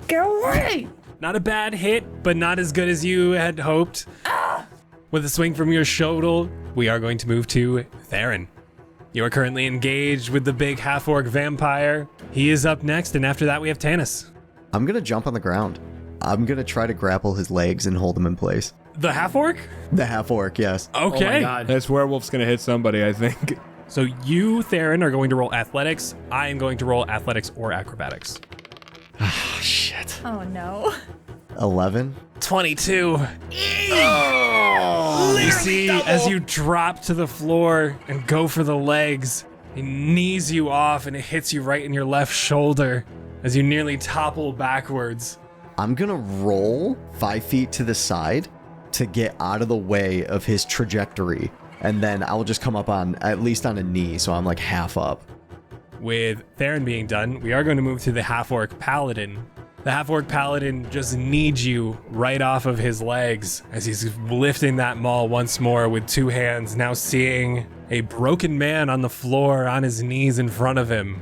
Get away! Not a bad hit, but not as good as you had hoped. With a swing from your shoulder, we are going to move to Theren. You are currently engaged with the big half-orc vampire. He is up next, and after that we have Tannis. I'm going to jump on the ground. I'm going to try to grapple his legs and hold him in place. The half-orc? The half-orc, yes. Okay. Oh my god. This werewolf's gonna hit somebody, I think. So you, Theren, are going to roll athletics. I am going to roll athletics or acrobatics. Oh, shit. Oh no. 11. 22. You see, as you drop to the floor and go for the legs, it knees you off and it hits you right in your left shoulder as you nearly topple backwards. I'm going to roll 5 feet to the side to get out of the way of his trajectory. And then I'll just come up on, at least on a knee, so I'm like half up. With Theren being done, we are going to move to the half-orc paladin. The half-orc paladin just needs you right off of his legs as he's lifting that maul once more with 2 hands, now seeing a broken man on the floor on his knees in front of him.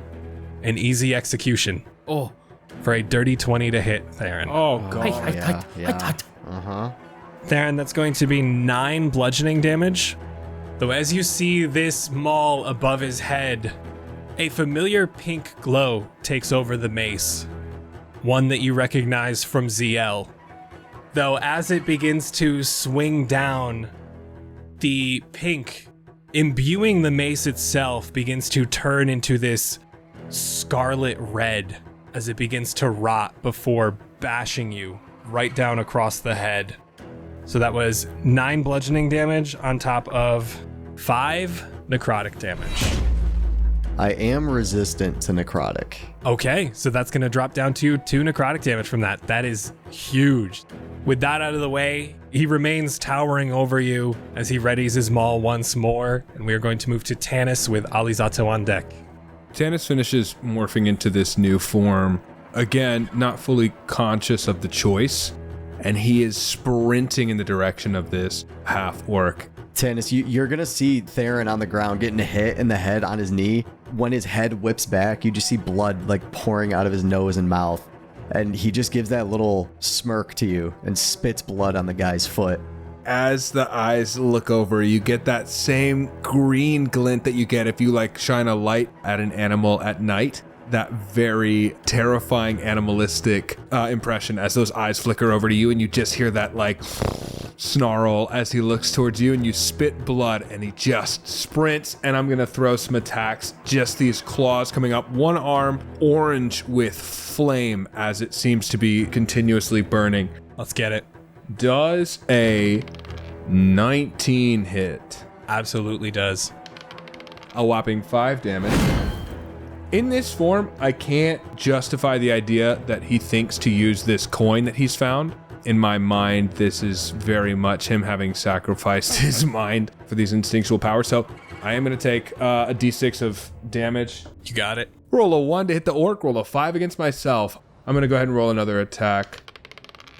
An easy execution. Oh. For a dirty 20 to hit, Theren. Oh god. Theren, that's going to be 9 bludgeoning damage. Though as you see this maul above his head, a familiar pink glow takes over the mace. One that you recognize from Zielle. Though as it begins to swing down, the pink imbuing the mace itself begins to turn into this scarlet red as it begins to rot before bashing you right down across the head. So that was 9 bludgeoning damage on top of 5 necrotic damage. I am resistant to necrotic. Okay, so that's going to drop down to 2 necrotic damage from that. That is huge. With that out of the way, he remains towering over you as he readies his maul once more, and we are going to move to Tannis with Alizzato on deck. Tannis finishes morphing into this new form, again, not fully conscious of the choice, and he is sprinting in the direction of this half-orc. Tannis, you're going to see Theren on the ground getting hit in the head on his knee. When his head whips back, you just see blood like pouring out of his nose and mouth. And he just gives that little smirk to you and spits blood on the guy's foot. As the eyes look over, you get that same green glint that you get if you like shine a light at an animal at night. That very terrifying animalistic impression as those eyes flicker over to you, and you just hear that like snarl as he looks towards you, and you spit blood, and he just sprints. And I'm gonna throw some attacks, just these claws coming up, one arm orange with flame as it seems to be continuously burning. Let's get it. Does a 19 hit? Absolutely does. A whopping 5 damage. In this form, I can't justify the idea that he thinks to use this coin that he's found. In my mind, this is very much him having sacrificed his mind for these instinctual powers. So I am going to take a d6 of damage. You got it. Roll a 1 to hit the orc, roll a 5 against myself. I'm going to go ahead and roll another attack.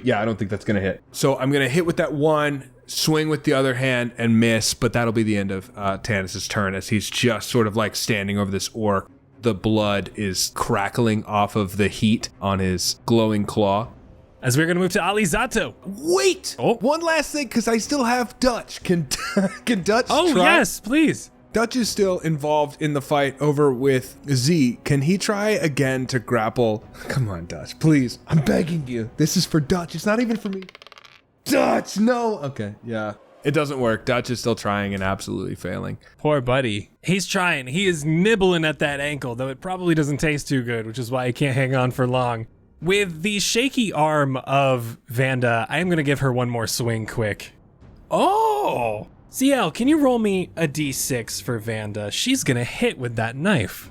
Yeah, I don't think that's going to hit. So I'm going to hit with that 1, swing with the other hand, and miss. But that'll be the end of Tannis' turn as he's just sort of like standing over this orc. The blood is crackling off of the heat on his glowing claw. As we're going to move to Alizzato. Wait! Oh. One last thing, because I still have Dutch. Can Dutch Oh, try? yes, please. Dutch is still involved in the fight over with Z. Can he try again to grapple? Come on, Dutch, please. I'm begging you. This is for Dutch. It's not even for me. Dutch, no! Okay, yeah. It doesn't work. Dutch is still trying and absolutely failing. Poor buddy. He's trying. He is nibbling at that ankle, though it probably doesn't taste too good, which is why he can't hang on for long. With the shaky arm of Vanda, I am going to give her one more swing quick. Oh! Zielle, can you roll me a d6 for Vanda? She's going to hit with that knife.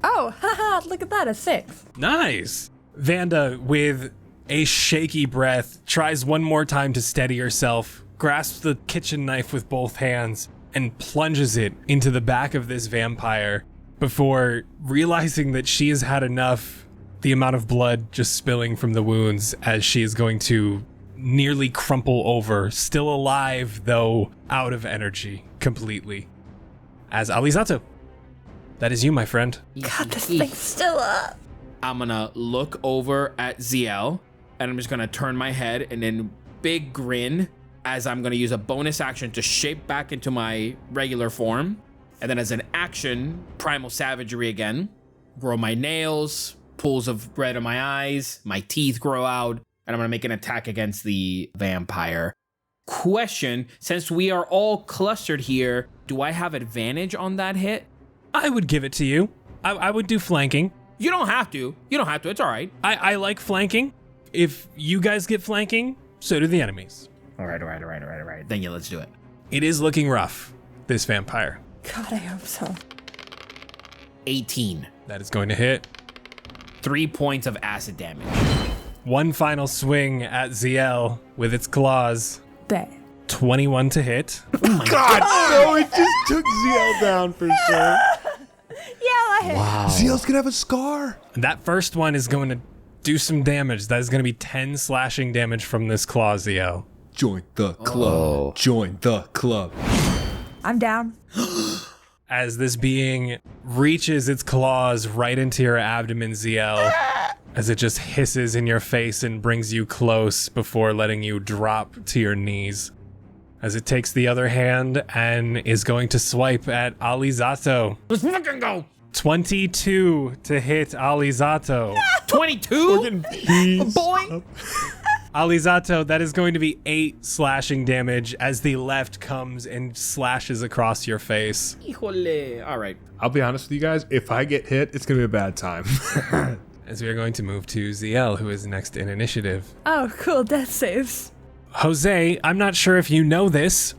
Oh, haha, look at that, a 6. Nice! Vanda, with a shaky breath, tries one more time to steady herself, grasps the kitchen knife with both hands, and plunges it into the back of this vampire before realizing that she has had enough, the amount of blood just spilling from the wounds as she is going to nearly crumple over, still alive, though out of energy completely. As Alizzato, that is you, my friend. God, this thing's still up. I'm gonna look over at Zielle, and I'm just gonna turn my head and then big grin as I'm gonna use a bonus action to shape back into my regular form. And then as an action, primal savagery again, grow my nails, pools of red in my eyes, my teeth grow out, and I'm gonna make an attack against the vampire. Question, since we are all clustered here, do I have advantage on that hit? I would give it to you. I would do flanking. You don't have to. You don't have to, it's all right. I like flanking. If you guys get flanking, so do the enemies. All right. Then yeah, let's do it. It is looking rough, this vampire. God, I hope so. 18. That is going to hit. 3 points of acid damage. One final swing at Zielle with its claws. Bet. 21 to hit. God, no, it just took Zielle down for sure. Yeah, I hit. Wow. Zielle's gonna have a scar. That first one is going to do some damage. That is going to be 10 slashing damage from this claw, Zielle. Join the club. Oh. Join the club. I'm down. As this being reaches its claws right into your abdomen, Zielle, as it just hisses in your face and brings you close before letting you drop to your knees. As it takes the other hand and is going to swipe at Alizzato. Let's fucking go. 22 to hit Alizzato. 22? Boy. Alizzato, that is going to be 8 slashing damage as the left comes and slashes across your face. Híjole. All right. I'll be honest with you guys. If I get hit, it's gonna be a bad time. As we are going to move to Zielle, who is next in initiative. Oh, cool, death saves. Jose, I'm not sure if you know this.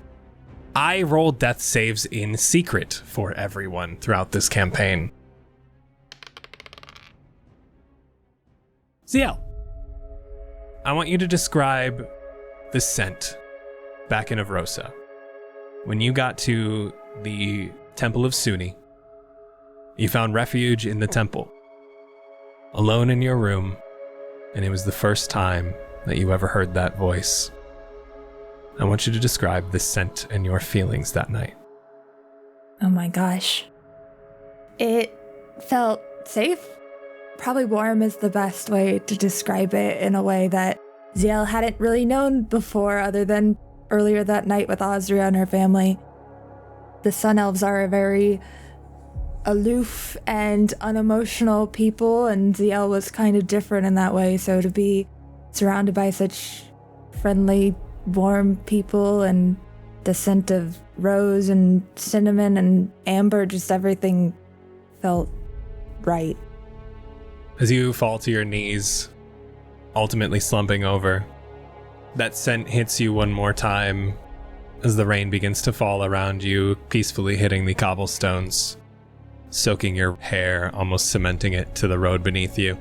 I roll death saves in secret for everyone throughout this campaign. Zielle, I want you to describe the scent back in Avrosa. When you got to the Temple of Suni, you found refuge in the temple, alone in your room, and it was the first time that you ever heard that voice. I want you to describe the scent and your feelings that night. Oh my gosh. It felt safe. Probably warm is the best way to describe it in a way that Zielle hadn't really known before, other than earlier that night with Azria and her family. The Sun Elves are a very aloof and unemotional people, and Zielle was kind of different in that way, so to be surrounded by such friendly, warm people and the scent of rose and cinnamon and amber, just everything felt right. As you fall to your knees, ultimately slumping over, that scent hits you one more time as the rain begins to fall around you, peacefully hitting the cobblestones, soaking your hair, almost cementing it to the road beneath you.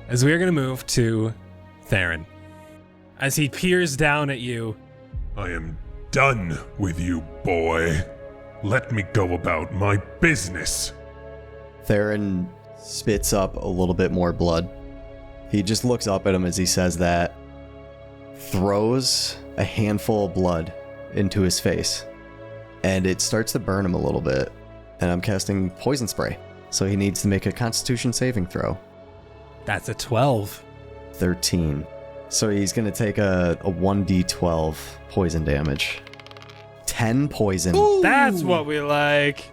As we are going to move to Theren. As he peers down at you, I am done with you, boy. Let me go about my business. Theren spits up a little bit more blood. He just looks up at him as he says that, throws a handful of blood into his face, and it starts to burn him a little bit. And I'm casting poison spray, so he needs to make a Constitution saving throw. that's a 12. 13. So he's going to take a 1d12 poison damage. 10 poison. That's what we like.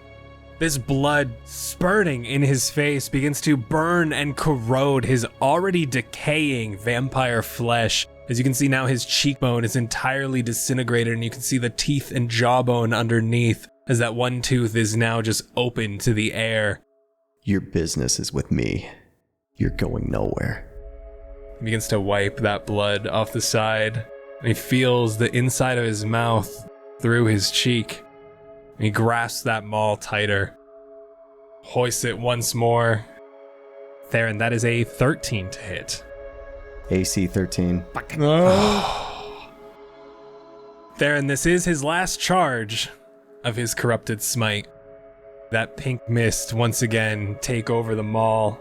This blood spurting in his face begins to burn and corrode his already decaying vampire flesh. As you can see now, his cheekbone is entirely disintegrated, and you can see the teeth and jawbone underneath, as that one tooth is now just open to the air. Your business is with me. You're going nowhere. He begins to wipe that blood off the side, and he feels the inside of his mouth through his cheek. And he grasps that maul tighter, hoists it once more. Theren, that is a 13 to hit. AC 13. Theren, this is his last charge of his corrupted smite. That pink mist once again take over the maul.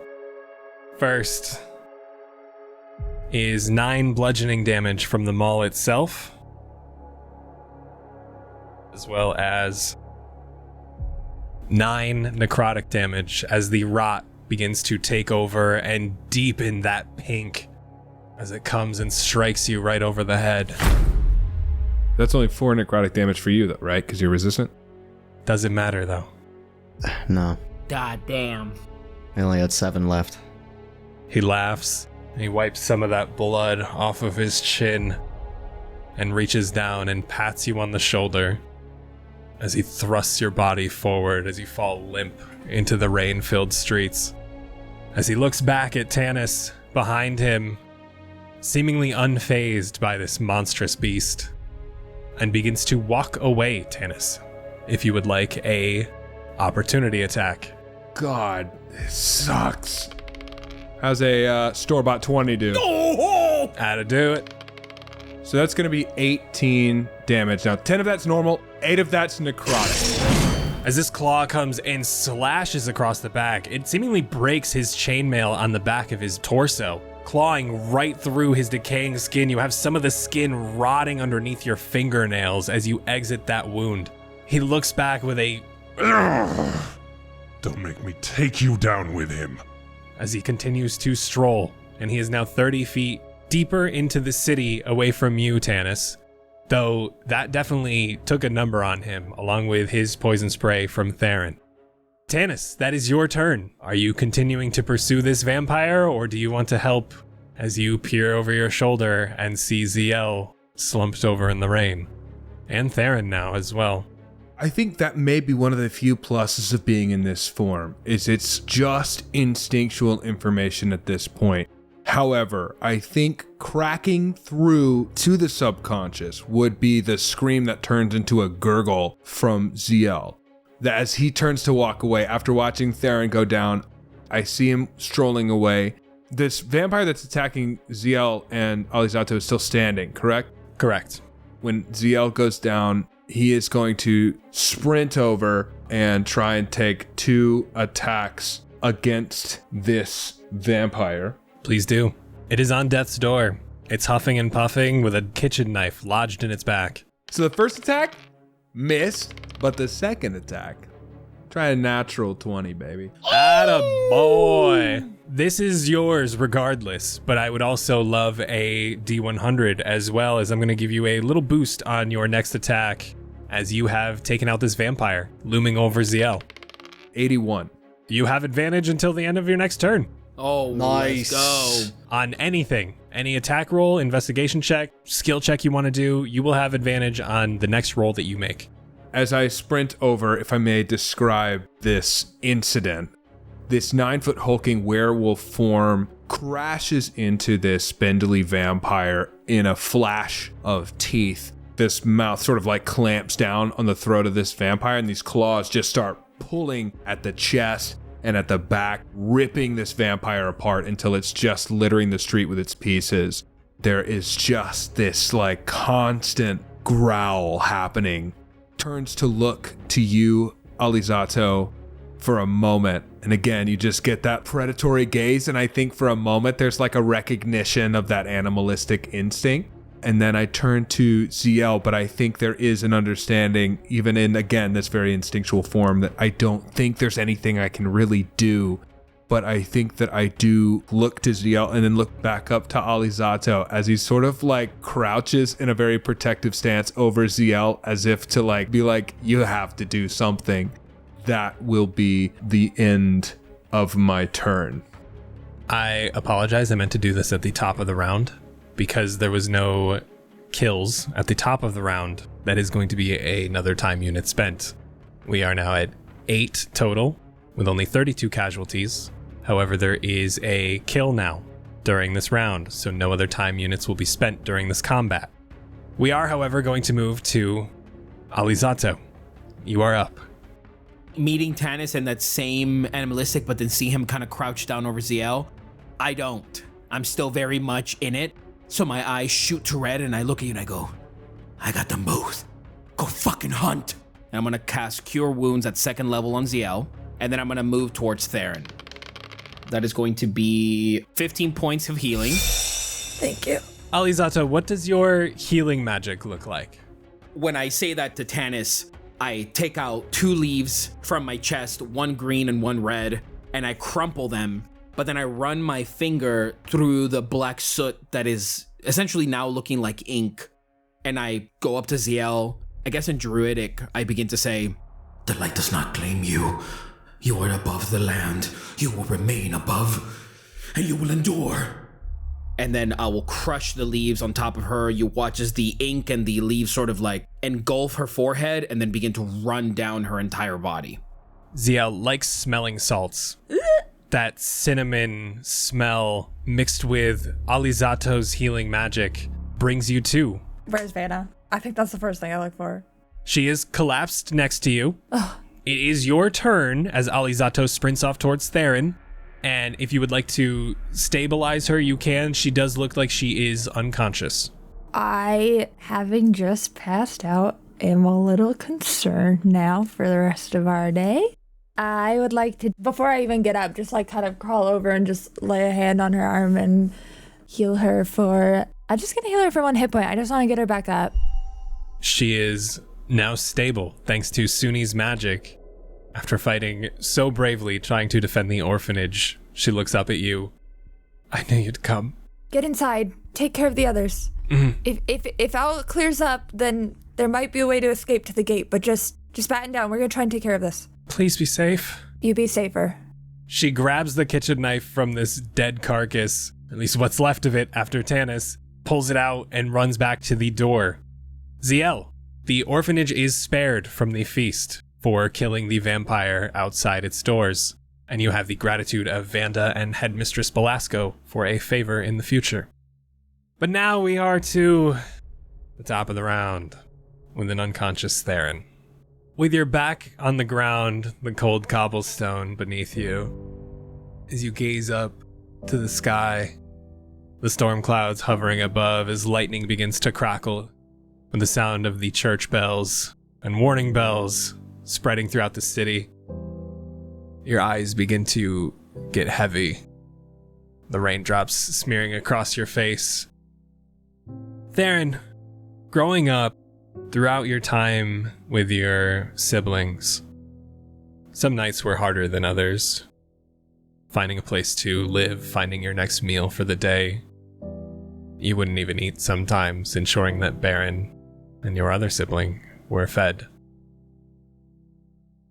First is 9 bludgeoning damage from the maul itself, as well as 9 necrotic damage as the rot begins to take over and deepen that pink as it comes and strikes you right over the head. That's only 4 necrotic damage for you, though, right? Because you're resistant? Doesn't matter, though. No. God damn. I only had 7 left. He laughs, and he wipes some of that blood off of his chin and reaches down and pats you on the shoulder as he thrusts your body forward as you fall limp into the rain-filled streets. As he looks back at Tannis behind him, seemingly unfazed by this monstrous beast, and begins to walk away, Tannis, if you would like a opportunity attack. God, this sucks. How's a store-bought 20 do? How to do it. So that's going to be 18 damage. Now, 10 of that's normal, 8 of that's necrotic. As this claw comes and slashes across the back, it seemingly breaks his chainmail on the back of his torso, clawing right through his decaying skin. You have some of the skin rotting underneath your fingernails as you exit that wound. He looks back with a Don't make me take you down with him. as he continues to stroll, and he is now 30 feet deeper into the city away from you, Tannis. Though that definitely took a number on him, along with his poison spray from Theren. Tannis, that is your turn. Are you continuing to pursue this vampire, or do you want to help as you peer over your shoulder and see Zielle slumped over in the rain? And Theren now as well. I think that may be one of the few pluses of being in this form, is it's just instinctual information at this point. However, I think cracking through to the subconscious would be the scream that turns into a gurgle from Zielle. That as he turns to walk away after watching Theren go down, I see him strolling away. This vampire that's attacking Zielle and Alizzato is still standing, correct? Correct. When Zielle goes down, he is going to sprint over and try and take 2 attacks against this vampire. Please do. It is on death's door. It's huffing and puffing with a kitchen knife lodged in its back. So the first attack, missed, but the second attack, try a natural 20, baby. Attaboy! This is yours regardless, but I would also love a D100 as well, as I'm going to give you a little boost on your next attack as you have taken out this vampire looming over Zielle. 81. You have advantage until the end of your next turn. Oh, Nice. Let's go. On anything, any attack roll, investigation check, skill check you want to do, you will have advantage on the next roll that you make. As I sprint over, if I may describe this incident, this 9-foot hulking werewolf form crashes into this spindly vampire in a flash of teeth. This mouth sort of like clamps down on the throat of this vampire, and these claws just start pulling at the chest and at the back, ripping this vampire apart until it's just littering the street with its pieces. There is just this like constant growl happening. Turns to look to you, Alizzato, for a moment. And again, you just get that predatory gaze, and I think for a moment there's like a recognition of that animalistic instinct. And then I turn to Zielle, but I think there is an understanding, even in, again, this very instinctual form, that I don't think there's anything I can really do. But I think that I do look to Zielle and then look back up to Alizzato as he sort of like crouches in a very protective stance over Zielle, as if to like be like, you have to do something. That will be the end of my turn. I apologize. I meant to do this at the top of the round because there was no kills at the top of the round. That is going to be another time unit spent. We are now at 8 total with only 32 casualties. However, there is a kill now during this round, so no other time units will be spent during this combat. We are, however, going to move to Alizzato. You are up. Meeting Tannis and that same animalistic, but then see him kind of crouch down over Zielle. I don't. I'm still very much in it. So my eyes shoot to red and I look at you and I go, I got them both. Go fucking hunt. And I'm going to cast Cure Wounds at 2nd level on Zielle. And then I'm going to move towards Theren. That is going to be 15 points of healing. Thank you. Alizzato, what does your healing magic look like? When I say that to Tannis, I take out 2 leaves from my chest, 1 green and 1 red, and I crumple them. But then I run my finger through the black soot that is essentially now looking like ink. And I go up to Zielle. I guess in Druidic, I begin to say, the light does not claim you. You are above the land. You will remain above, and you will endure. And then I will crush the leaves on top of her. You watch as the ink and the leaves sort of like engulf her forehead and then begin to run down her entire body. Zielle likes smelling salts. That cinnamon smell mixed with Alizzato's healing magic brings you to. Where's Vanna? I think that's the first thing I look for. She is collapsed next to you. It is your turn as Alizzato sprints off towards Theren. And if you would like to stabilize her, you can. She does look like she is unconscious. I, having just passed out, am a little concerned now for the rest of our day. I would like to, before I even get up, just like kind of crawl over and just lay a hand on her arm and heal her for, I'm just going to heal her for 1 hit point. I just want to get her back up. She is now stable thanks to Suni's magic. After fighting so bravely trying to defend the orphanage, she looks up at you. I knew you'd come. Get inside. Take care of the others. If all clears up, then there might be a way to escape to the gate, but just batten down. We're going to try and take care of this. Please be safe. You be safer. She grabs the kitchen knife from this dead carcass, at least what's left of it after Tannis, pulls it out and runs back to the door. Zielle, the orphanage is spared from the feast for killing the vampire outside its doors, and you have the gratitude of Vanda and Headmistress Belasco for a favor in the future. But now we are to the top of the round with an unconscious Theren. With your back on the ground, the cold cobblestone beneath you, as you gaze up to the sky, the storm clouds hovering above as lightning begins to crackle, with the sound of the church bells and warning bells spreading throughout the city. Your eyes begin to get heavy, the raindrops smearing across your face, Theren, growing up, throughout your time with your siblings, some nights were harder than others. Finding a place to live, finding your next meal for the day. You wouldn't even eat sometimes, ensuring that Baron and your other sibling were fed.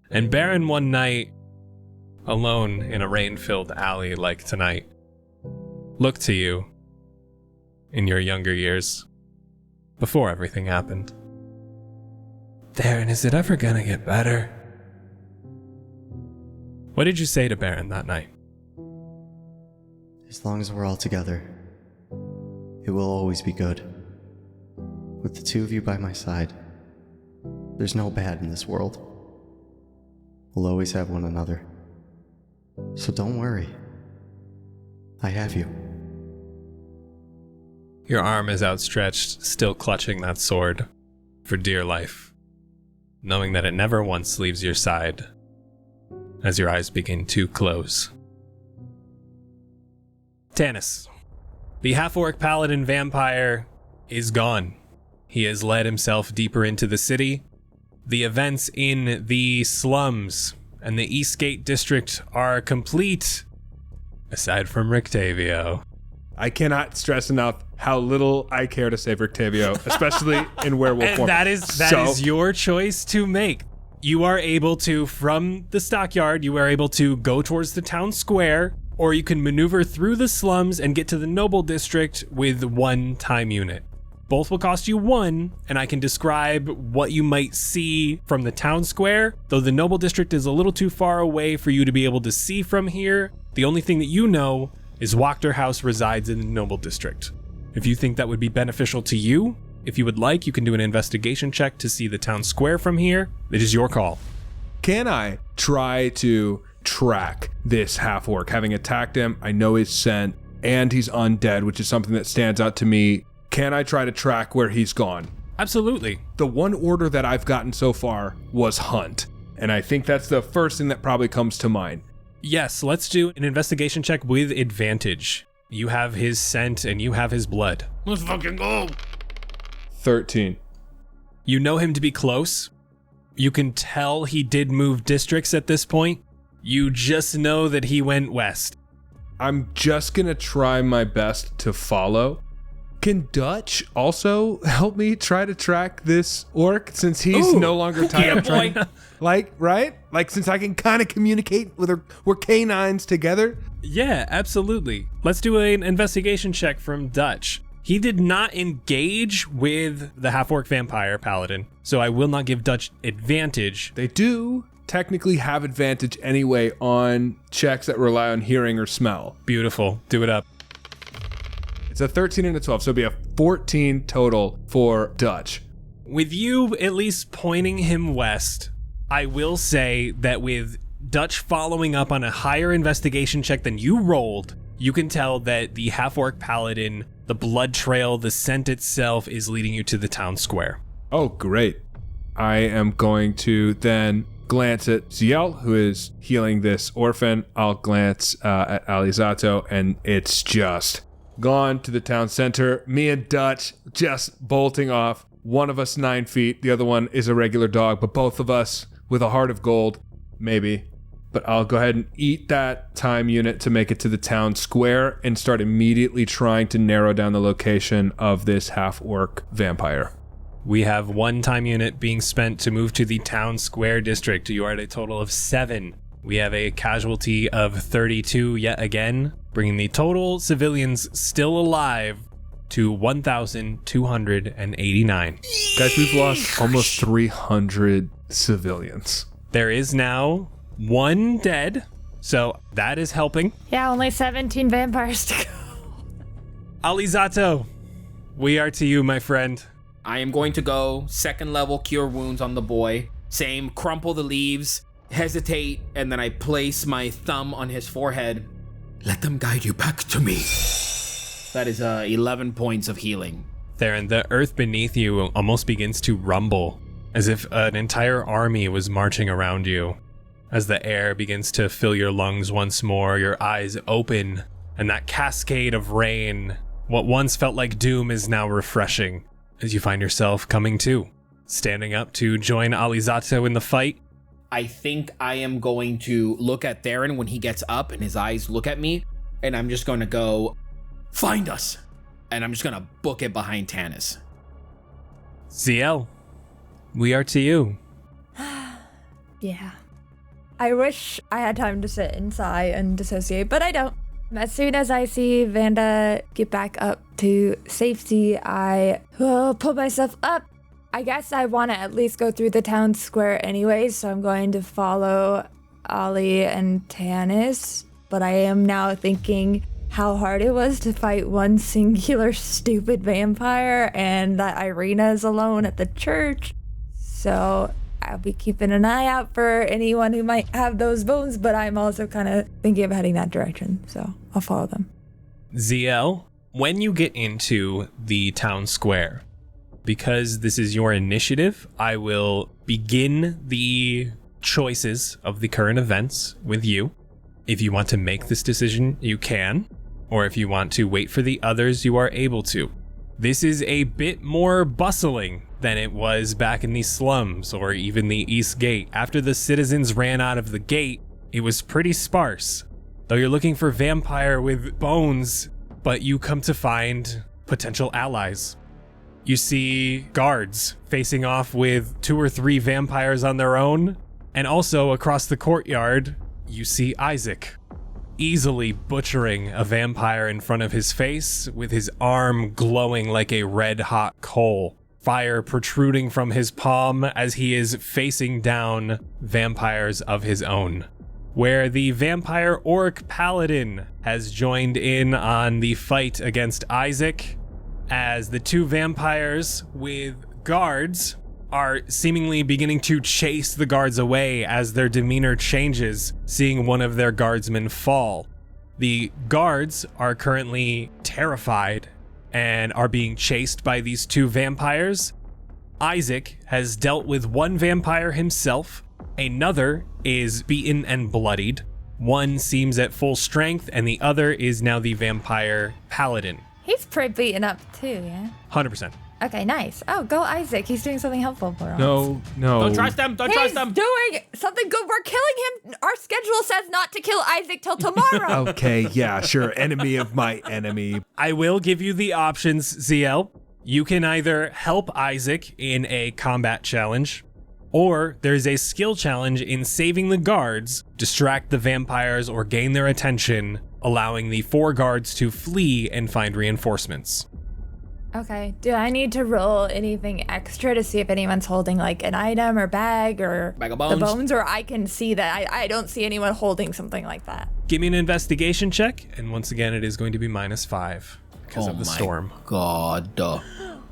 And Baron one night, alone in a rain-filled alley like tonight, looked to you in your younger years, before everything happened. Theren, is it ever gonna get better? What did you say to Baron that night? As long as we're all together, it will always be good. With the two of you by my side, there's no bad in this world. We'll always have one another. So don't worry. I have you. Your arm is outstretched, still clutching that sword, for dear life, knowing that it never once leaves your side, as your eyes begin to close. Tannis, the half-orc paladin vampire, is gone. He has led himself deeper into the city. The events in the slums and the Eastgate district are complete, aside from Rictavio. I cannot stress enough how little I care to save Rictavio, especially in werewolf form. That is your choice to make. You are able to, from the stockyard, you are able to go towards the town square, or you can maneuver through the slums and get to the noble district with one time unit. Both will cost you 1, and I can describe what you might see from the town square, though the noble district is a little too far away for you to be able to see from here. The only thing that you know is Wachter House resides in the noble district. If you think that would be beneficial to you, if you would like, you can do an investigation check to see the town square from here. It is your call. Can I try to track this half-orc? Having attacked him, I know he's sent, and he's undead, which is something that stands out to me. Can I try to track where he's gone? Absolutely. The one order that I've gotten so far was hunt, and I think that's the first thing that probably comes to mind. Yes, let's do an investigation check with advantage. You have his scent and you have his blood. Let's fucking go. 13. You know him to be close. You can tell he did move districts at this point. You just know that he went west. I'm just gonna try my best to follow. Can Dutch also help me try to track this orc since he's no longer tied up trying? Like, right? Like, since I can kind of communicate with her, we're canines together. Yeah, absolutely. Let's do an investigation check from Dutch. He did not engage with the half-orc vampire paladin, so I will not give Dutch advantage. They do technically have advantage anyway on checks that rely on hearing or smell. Beautiful. Do it up. It's a 13 and a 12, so it'll be a 14 total for Dutch. With you at least pointing him west, I will say that with Dutch following up on a higher investigation check than you rolled, you can tell that the half-orc paladin, the blood trail, the scent itself is leading you to the town square. Oh, great. I am going to then glance at Zielle, who is healing this orphan. I'll glance at Alizzato, and it's just gone to the town center. Me and Dutch just bolting off. One of us 9 feet, the other one is a regular dog, but both of us with a heart of gold, maybe. But I'll go ahead and eat that time unit to make it to the town square and start immediately trying to narrow down the location of this half-orc vampire. We have 1 time unit being spent to move to the town square district. You are at a total of 7. We have a casualty of 32 yet again, bringing the total civilians still alive to 1,289. Guys, we've lost almost 300 civilians. There is now 1 dead, so that is helping. Yeah, only 17 vampires to go. Alizzato, we are to you, my friend. I am going to go 2nd level cure wounds on the boy. Same, crumple the leaves, hesitate, and then I place my thumb on his forehead. Let them guide you back to me. That is 11 points of healing. Theren, the earth beneath you almost begins to rumble, as if an entire army was marching around you. As the air begins to fill your lungs once more, your eyes open, and that cascade of rain What once felt like doom is now refreshing as you find yourself coming to, standing up to join Alizzato in the fight. I think I am going to look at Theren when he gets up and his eyes look at me, and I'm just going to go, find us. And I'm just going to book it behind Tannis. Zielle, we are to you. Yeah. I wish I had time to sit and sigh and dissociate, but I don't. As soon as I see Vanda get back up to safety, I will pull myself up. I guess I want to at least go through the town square anyways, so I'm going to follow Ollie and Tannis. But I am now thinking how hard it was to fight one singular stupid vampire and that Irina is alone at the church. So I'll be keeping an eye out for anyone who might have those bones, but I'm also kind of thinking of heading that direction, so I'll follow them. Zielle, when you get into the town square, because this is your initiative, I will begin the choices of the current events with you. If you want to make this decision, you can, or if you want to wait for the others, you are able to. This is a bit more bustling than it was back in the slums or even the East Gate. After the citizens ran out of the gate, it was pretty sparse. Though you're looking for vampire with bones, but you come to find potential allies. You see guards facing off with 2 or 3 vampires on their own, and also across the courtyard, you see Isaac easily butchering a vampire in front of his face with his arm glowing like a red-hot coal. Fire protruding from his palm as he is facing down vampires of his own. Where the vampire orc paladin has joined in on the fight against Isaac, as the 2 vampires with guards are seemingly beginning to chase the guards away as their demeanor changes, seeing one of their guardsmen fall. The guards are currently terrified and are being chased by these 2 vampires. Isaac has dealt with 1 vampire himself. Another is beaten and bloodied. One seems at full strength, and the other is now the vampire paladin. He's pretty beaten up too, yeah? 100%. Okay, nice. Oh, go Isaac. He's doing something helpful for us. No. Don't trust them. Don't trust He's them. doing something good. We're killing him. Our schedule says not to kill Isaac till tomorrow. Okay, yeah, sure. Enemy of my enemy. I will give you the options, Zielle. You can either help Isaac in a combat challenge, or there's a skill challenge in saving the guards, distract the vampires, or gain their attention, allowing the 4 guards to flee and find reinforcements. Okay, do I need to roll anything extra to see if anyone's holding like an item or bag or Bag of bones? the bones, or I can see that I don't see anyone holding something like that? Give me an investigation check, and once again, it is going to be -5 because of the storm. God.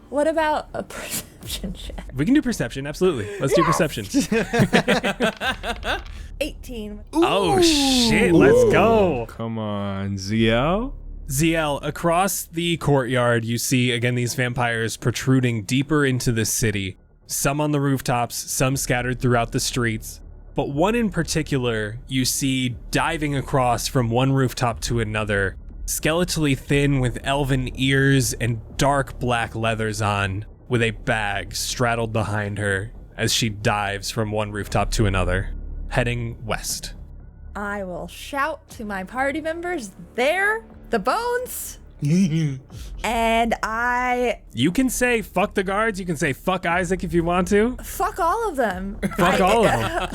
What about a perception check? We can do perception, absolutely. Let's do perception. 18. Oh shit, let's go. Come on, Zielle. Zielle, across the courtyard, you see again these vampires protruding deeper into the city. Some on the rooftops, some scattered throughout the streets. But one in particular, you see diving across from one rooftop to another, skeletally thin with elven ears and dark black leathers on, with a bag straddled behind her as she dives from one rooftop to another, heading west. I will shout to my party members, there, the bones. And You can say fuck the guards, you can say fuck Isaac if you want to. Fuck all of them. Fuck all of them.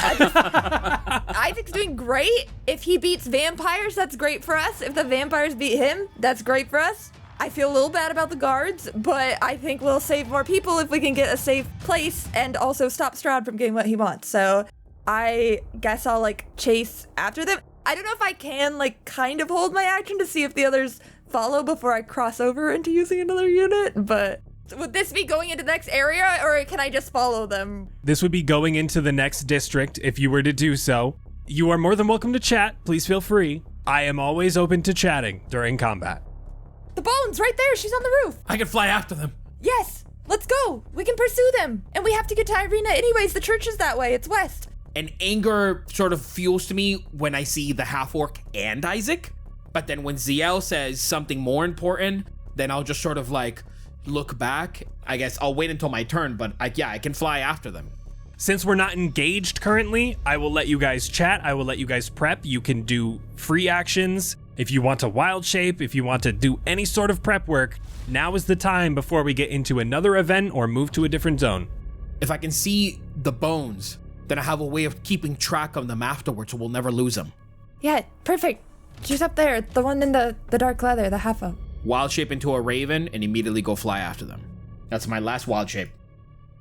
Isaac's doing great. If he beats vampires, that's great for us. If the vampires beat him, that's great for us. I feel a little bad about the guards, but I think we'll save more people if we can get a safe place and also stop Stroud from getting what he wants. So I guess I'll like chase after them. I don't know if I can like kind of hold my action to see if the others follow before I cross over into using another unit, but would this be going into the next area, or can I just follow them? This would be going into the next district if you were to do so. You are more than welcome to chat. Please feel free. I am always open to chatting during combat. The bones right there. She's on the roof. I can fly after them. Yes, let's go. We can pursue them. And we have to get to Irina anyways. The church is that way. It's west. And anger sort of fuels to me when I see the half-orc and Isaac. But then when Zielle says something more important, then I'll just sort of like look back. I guess I'll wait until my turn, but I can fly after them. Since we're not engaged currently, I will let you guys chat. I will let you guys prep. You can do free actions. If you want to wild shape, if you want to do any sort of prep work, now is the time before we get into another event or move to a different zone. If I can see the bones, then I have a way of keeping track of them afterwards, so we'll never lose them. Yeah, perfect. She's up there, the one in the dark leather, the half-elf. Wild shape into a raven and immediately go fly after them. That's my last wild shape.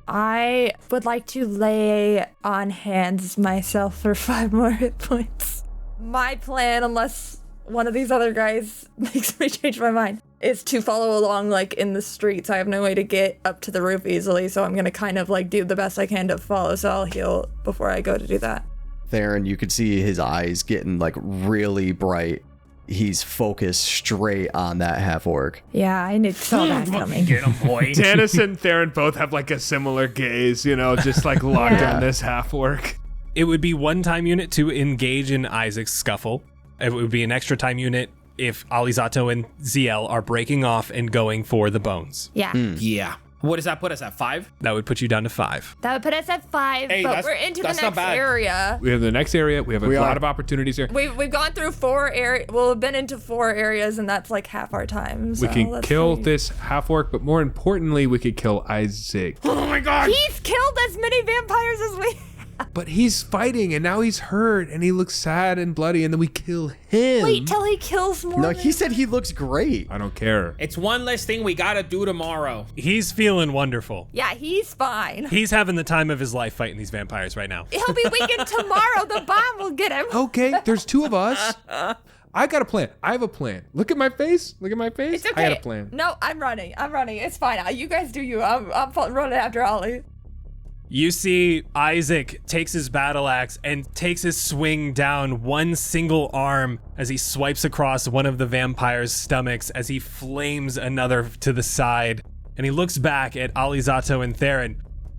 I would like to lay on hands myself for 5 more hit points. My plan, unless one of these other guys makes me change my mind, is to follow along like in the streets. I have no way to get up to the roof easily, so I'm gonna kind of like do the best I can to follow, so I'll heal before I go to do that. Theren, you could see his eyes getting like really bright. He's focused straight on that half-orc. Yeah, I saw that coming. Get him, boy. Tannis and Theren both have like a similar gaze, just like locked on this half-orc. It would be 1 time unit to engage in Isaac's scuffle. It would be an extra time unit if Alizzato and Zielle are breaking off and going for the bones. Yeah. Yeah. What does that put us at, 5? That would put you down to 5. That would put us at 5, Hey, but we're into the that's not next bad. area. We have the next area. We have a lot of opportunities here. We've gone through 4 areas. Well, we've been into 4 areas, and that's like half our time. So We can let's kill see. this half-orc, but more importantly, we could kill Isaac. Oh my god! He's killed as many vampires as we. But he's fighting, and now he's hurt, and he looks sad and bloody, and then we kill him. Wait till he kills more. No, he said he looks great. I don't care. It's one less thing we gotta do tomorrow. He's feeling wonderful. Yeah, he's fine. He's having the time of his life fighting these vampires right now. He'll be weakened tomorrow. The bomb will get him. Okay, there's 2 of us. I got a plan. I have a plan. Look at my face. Look at my face. It's okay. I got a plan. No, I'm running. It's fine. You guys do you. I'm running after Ollie. You see Isaac takes his battle axe and takes his swing down one single arm as he swipes across one of the vampire's stomachs as he flames another to the side. And he looks back at Alizzato and Theren.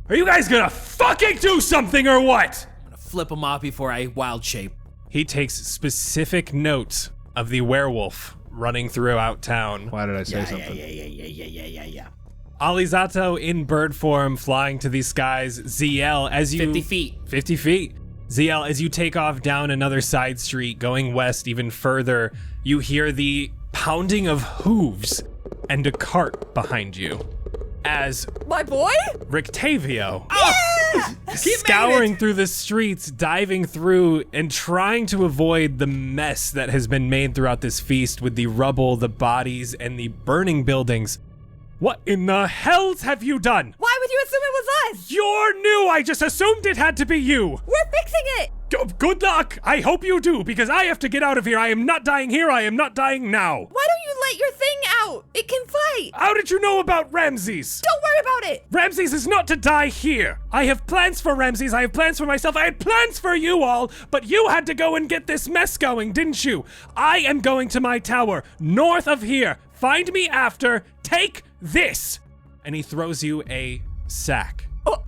Are you guys gonna fucking do something or what? I'm gonna flip him off before I wild shape. He takes specific note of the werewolf running throughout town. Why did I say something? Yeah. Alizzato in bird form flying to the skies. Zielle, as you... 50 feet. 50 feet. Zielle, as you take off down another side street, going west even further, you hear the pounding of hooves and a cart behind you. As My boy? Rictavio, Yeah! scouring through the streets, diving through and trying to avoid the mess that has been made throughout this feast with the rubble, the bodies, and the burning buildings. What in the hells have you done? Why would you assume it was us? You're new. I just assumed it had to be you. We're fixing it. Good luck. I hope you do, because I have to get out of here. I am not dying here. I am not dying now. Why don't you let your thing out? It can fight. How did you know about Ramses? Don't worry about it. Ramses is not to die here. I have plans for Ramses. I have plans for myself. I had plans for you all, but you had to go and get this mess going, didn't you? I am going to my tower, north of here. Find me after. Take this. And he throws you a sack. Oh,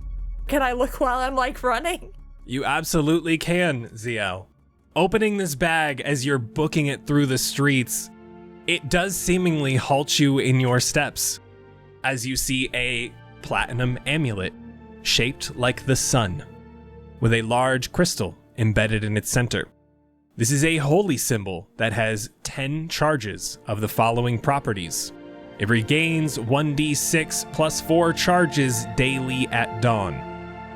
can I look while I'm like running? You absolutely can, Zielle. Opening this bag as you're booking it through the streets, it does seemingly halt you in your steps as you see a platinum amulet shaped like the sun with a large crystal embedded in its center. This is a holy symbol that has 10 charges of the following properties. It regains 1d6 plus 4 charges daily at dawn.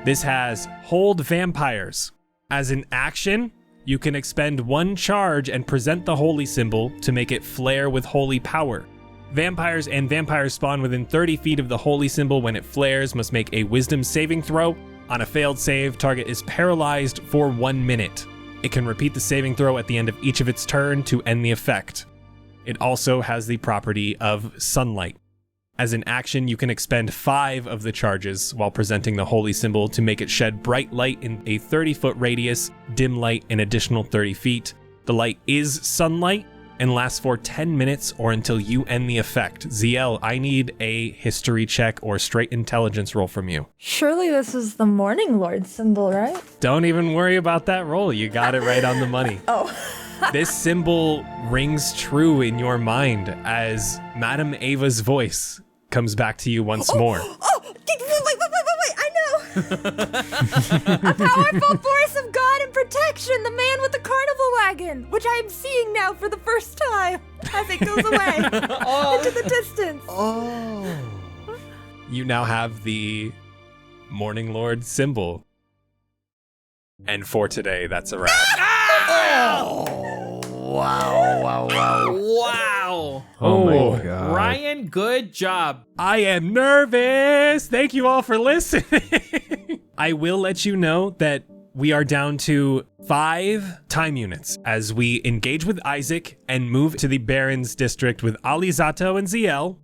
This has Hold Vampires. As an action, you can expend 1 charge and present the holy symbol to make it flare with holy power. Vampires and vampires spawn within 30 feet of the holy symbol when it flares must make a wisdom saving throw. On a failed save, target is paralyzed for 1 minute. It can repeat the saving throw at the end of each of its turn to end the effect. It also has the property of sunlight. As an action, you can expend 5 of the charges while presenting the holy symbol to make it shed bright light in a 30-foot radius, dim light an additional 30 feet. The light is sunlight and lasts for 10 minutes or until you end the effect. Zielle, I need a history check or straight intelligence roll from you. Surely this is the Morning Lord symbol, right? Don't even worry about that roll. You got it right on the money. Oh, This symbol rings true in your mind as Madame Ava's voice comes back to you once more. Wait, I know. A powerful force of God and protection, the man with the carnival wagon, which I am seeing now for the first time as it goes away into the distance. Oh. You now have the Morning Lord symbol. And for today, that's a wrap. Wow. Wow. Oh my God. Ryan, good job. I am nervous. Thank you all for listening. I will let you know that we are down to 5 time units as we engage with Isaac and move to the Barons district with Alizzato and Zielle.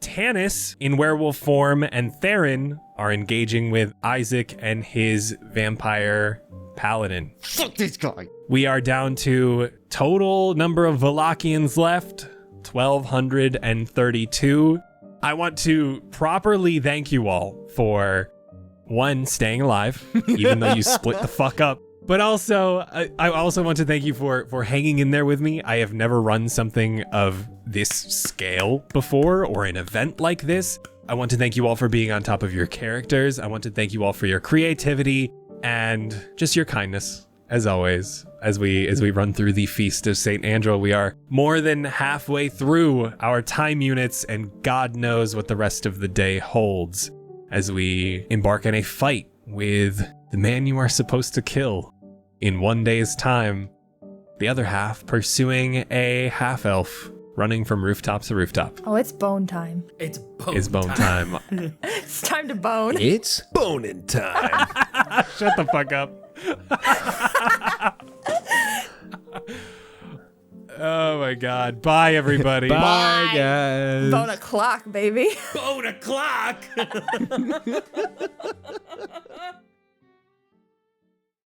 Tannis in werewolf form and Theren are engaging with Isaac and his vampire paladin. Fuck this guy. We are down to total number of Valachians left, 1,232. I want to properly thank you all for, 1, staying alive, even though you split the fuck up. But also, I also want to thank you for hanging in there with me. I have never run something of this scale before, or an event like this. I want to thank you all for being on top of your characters. I want to thank you all for your creativity and just your kindness, as always. As we run through the Feast of St. Andrew, we are more than halfway through our time units, and God knows what the rest of the day holds as we embark on a fight with the man you are supposed to kill in 1 day's time. The other half pursuing a half-elf running from rooftop to rooftop. Oh, it's bone time. It's Bone time. It's time to bone. It's boning time. Shut the fuck up. Oh my God. Bye, everybody. Bye, guys. Bone o'clock, baby. bone o'clock.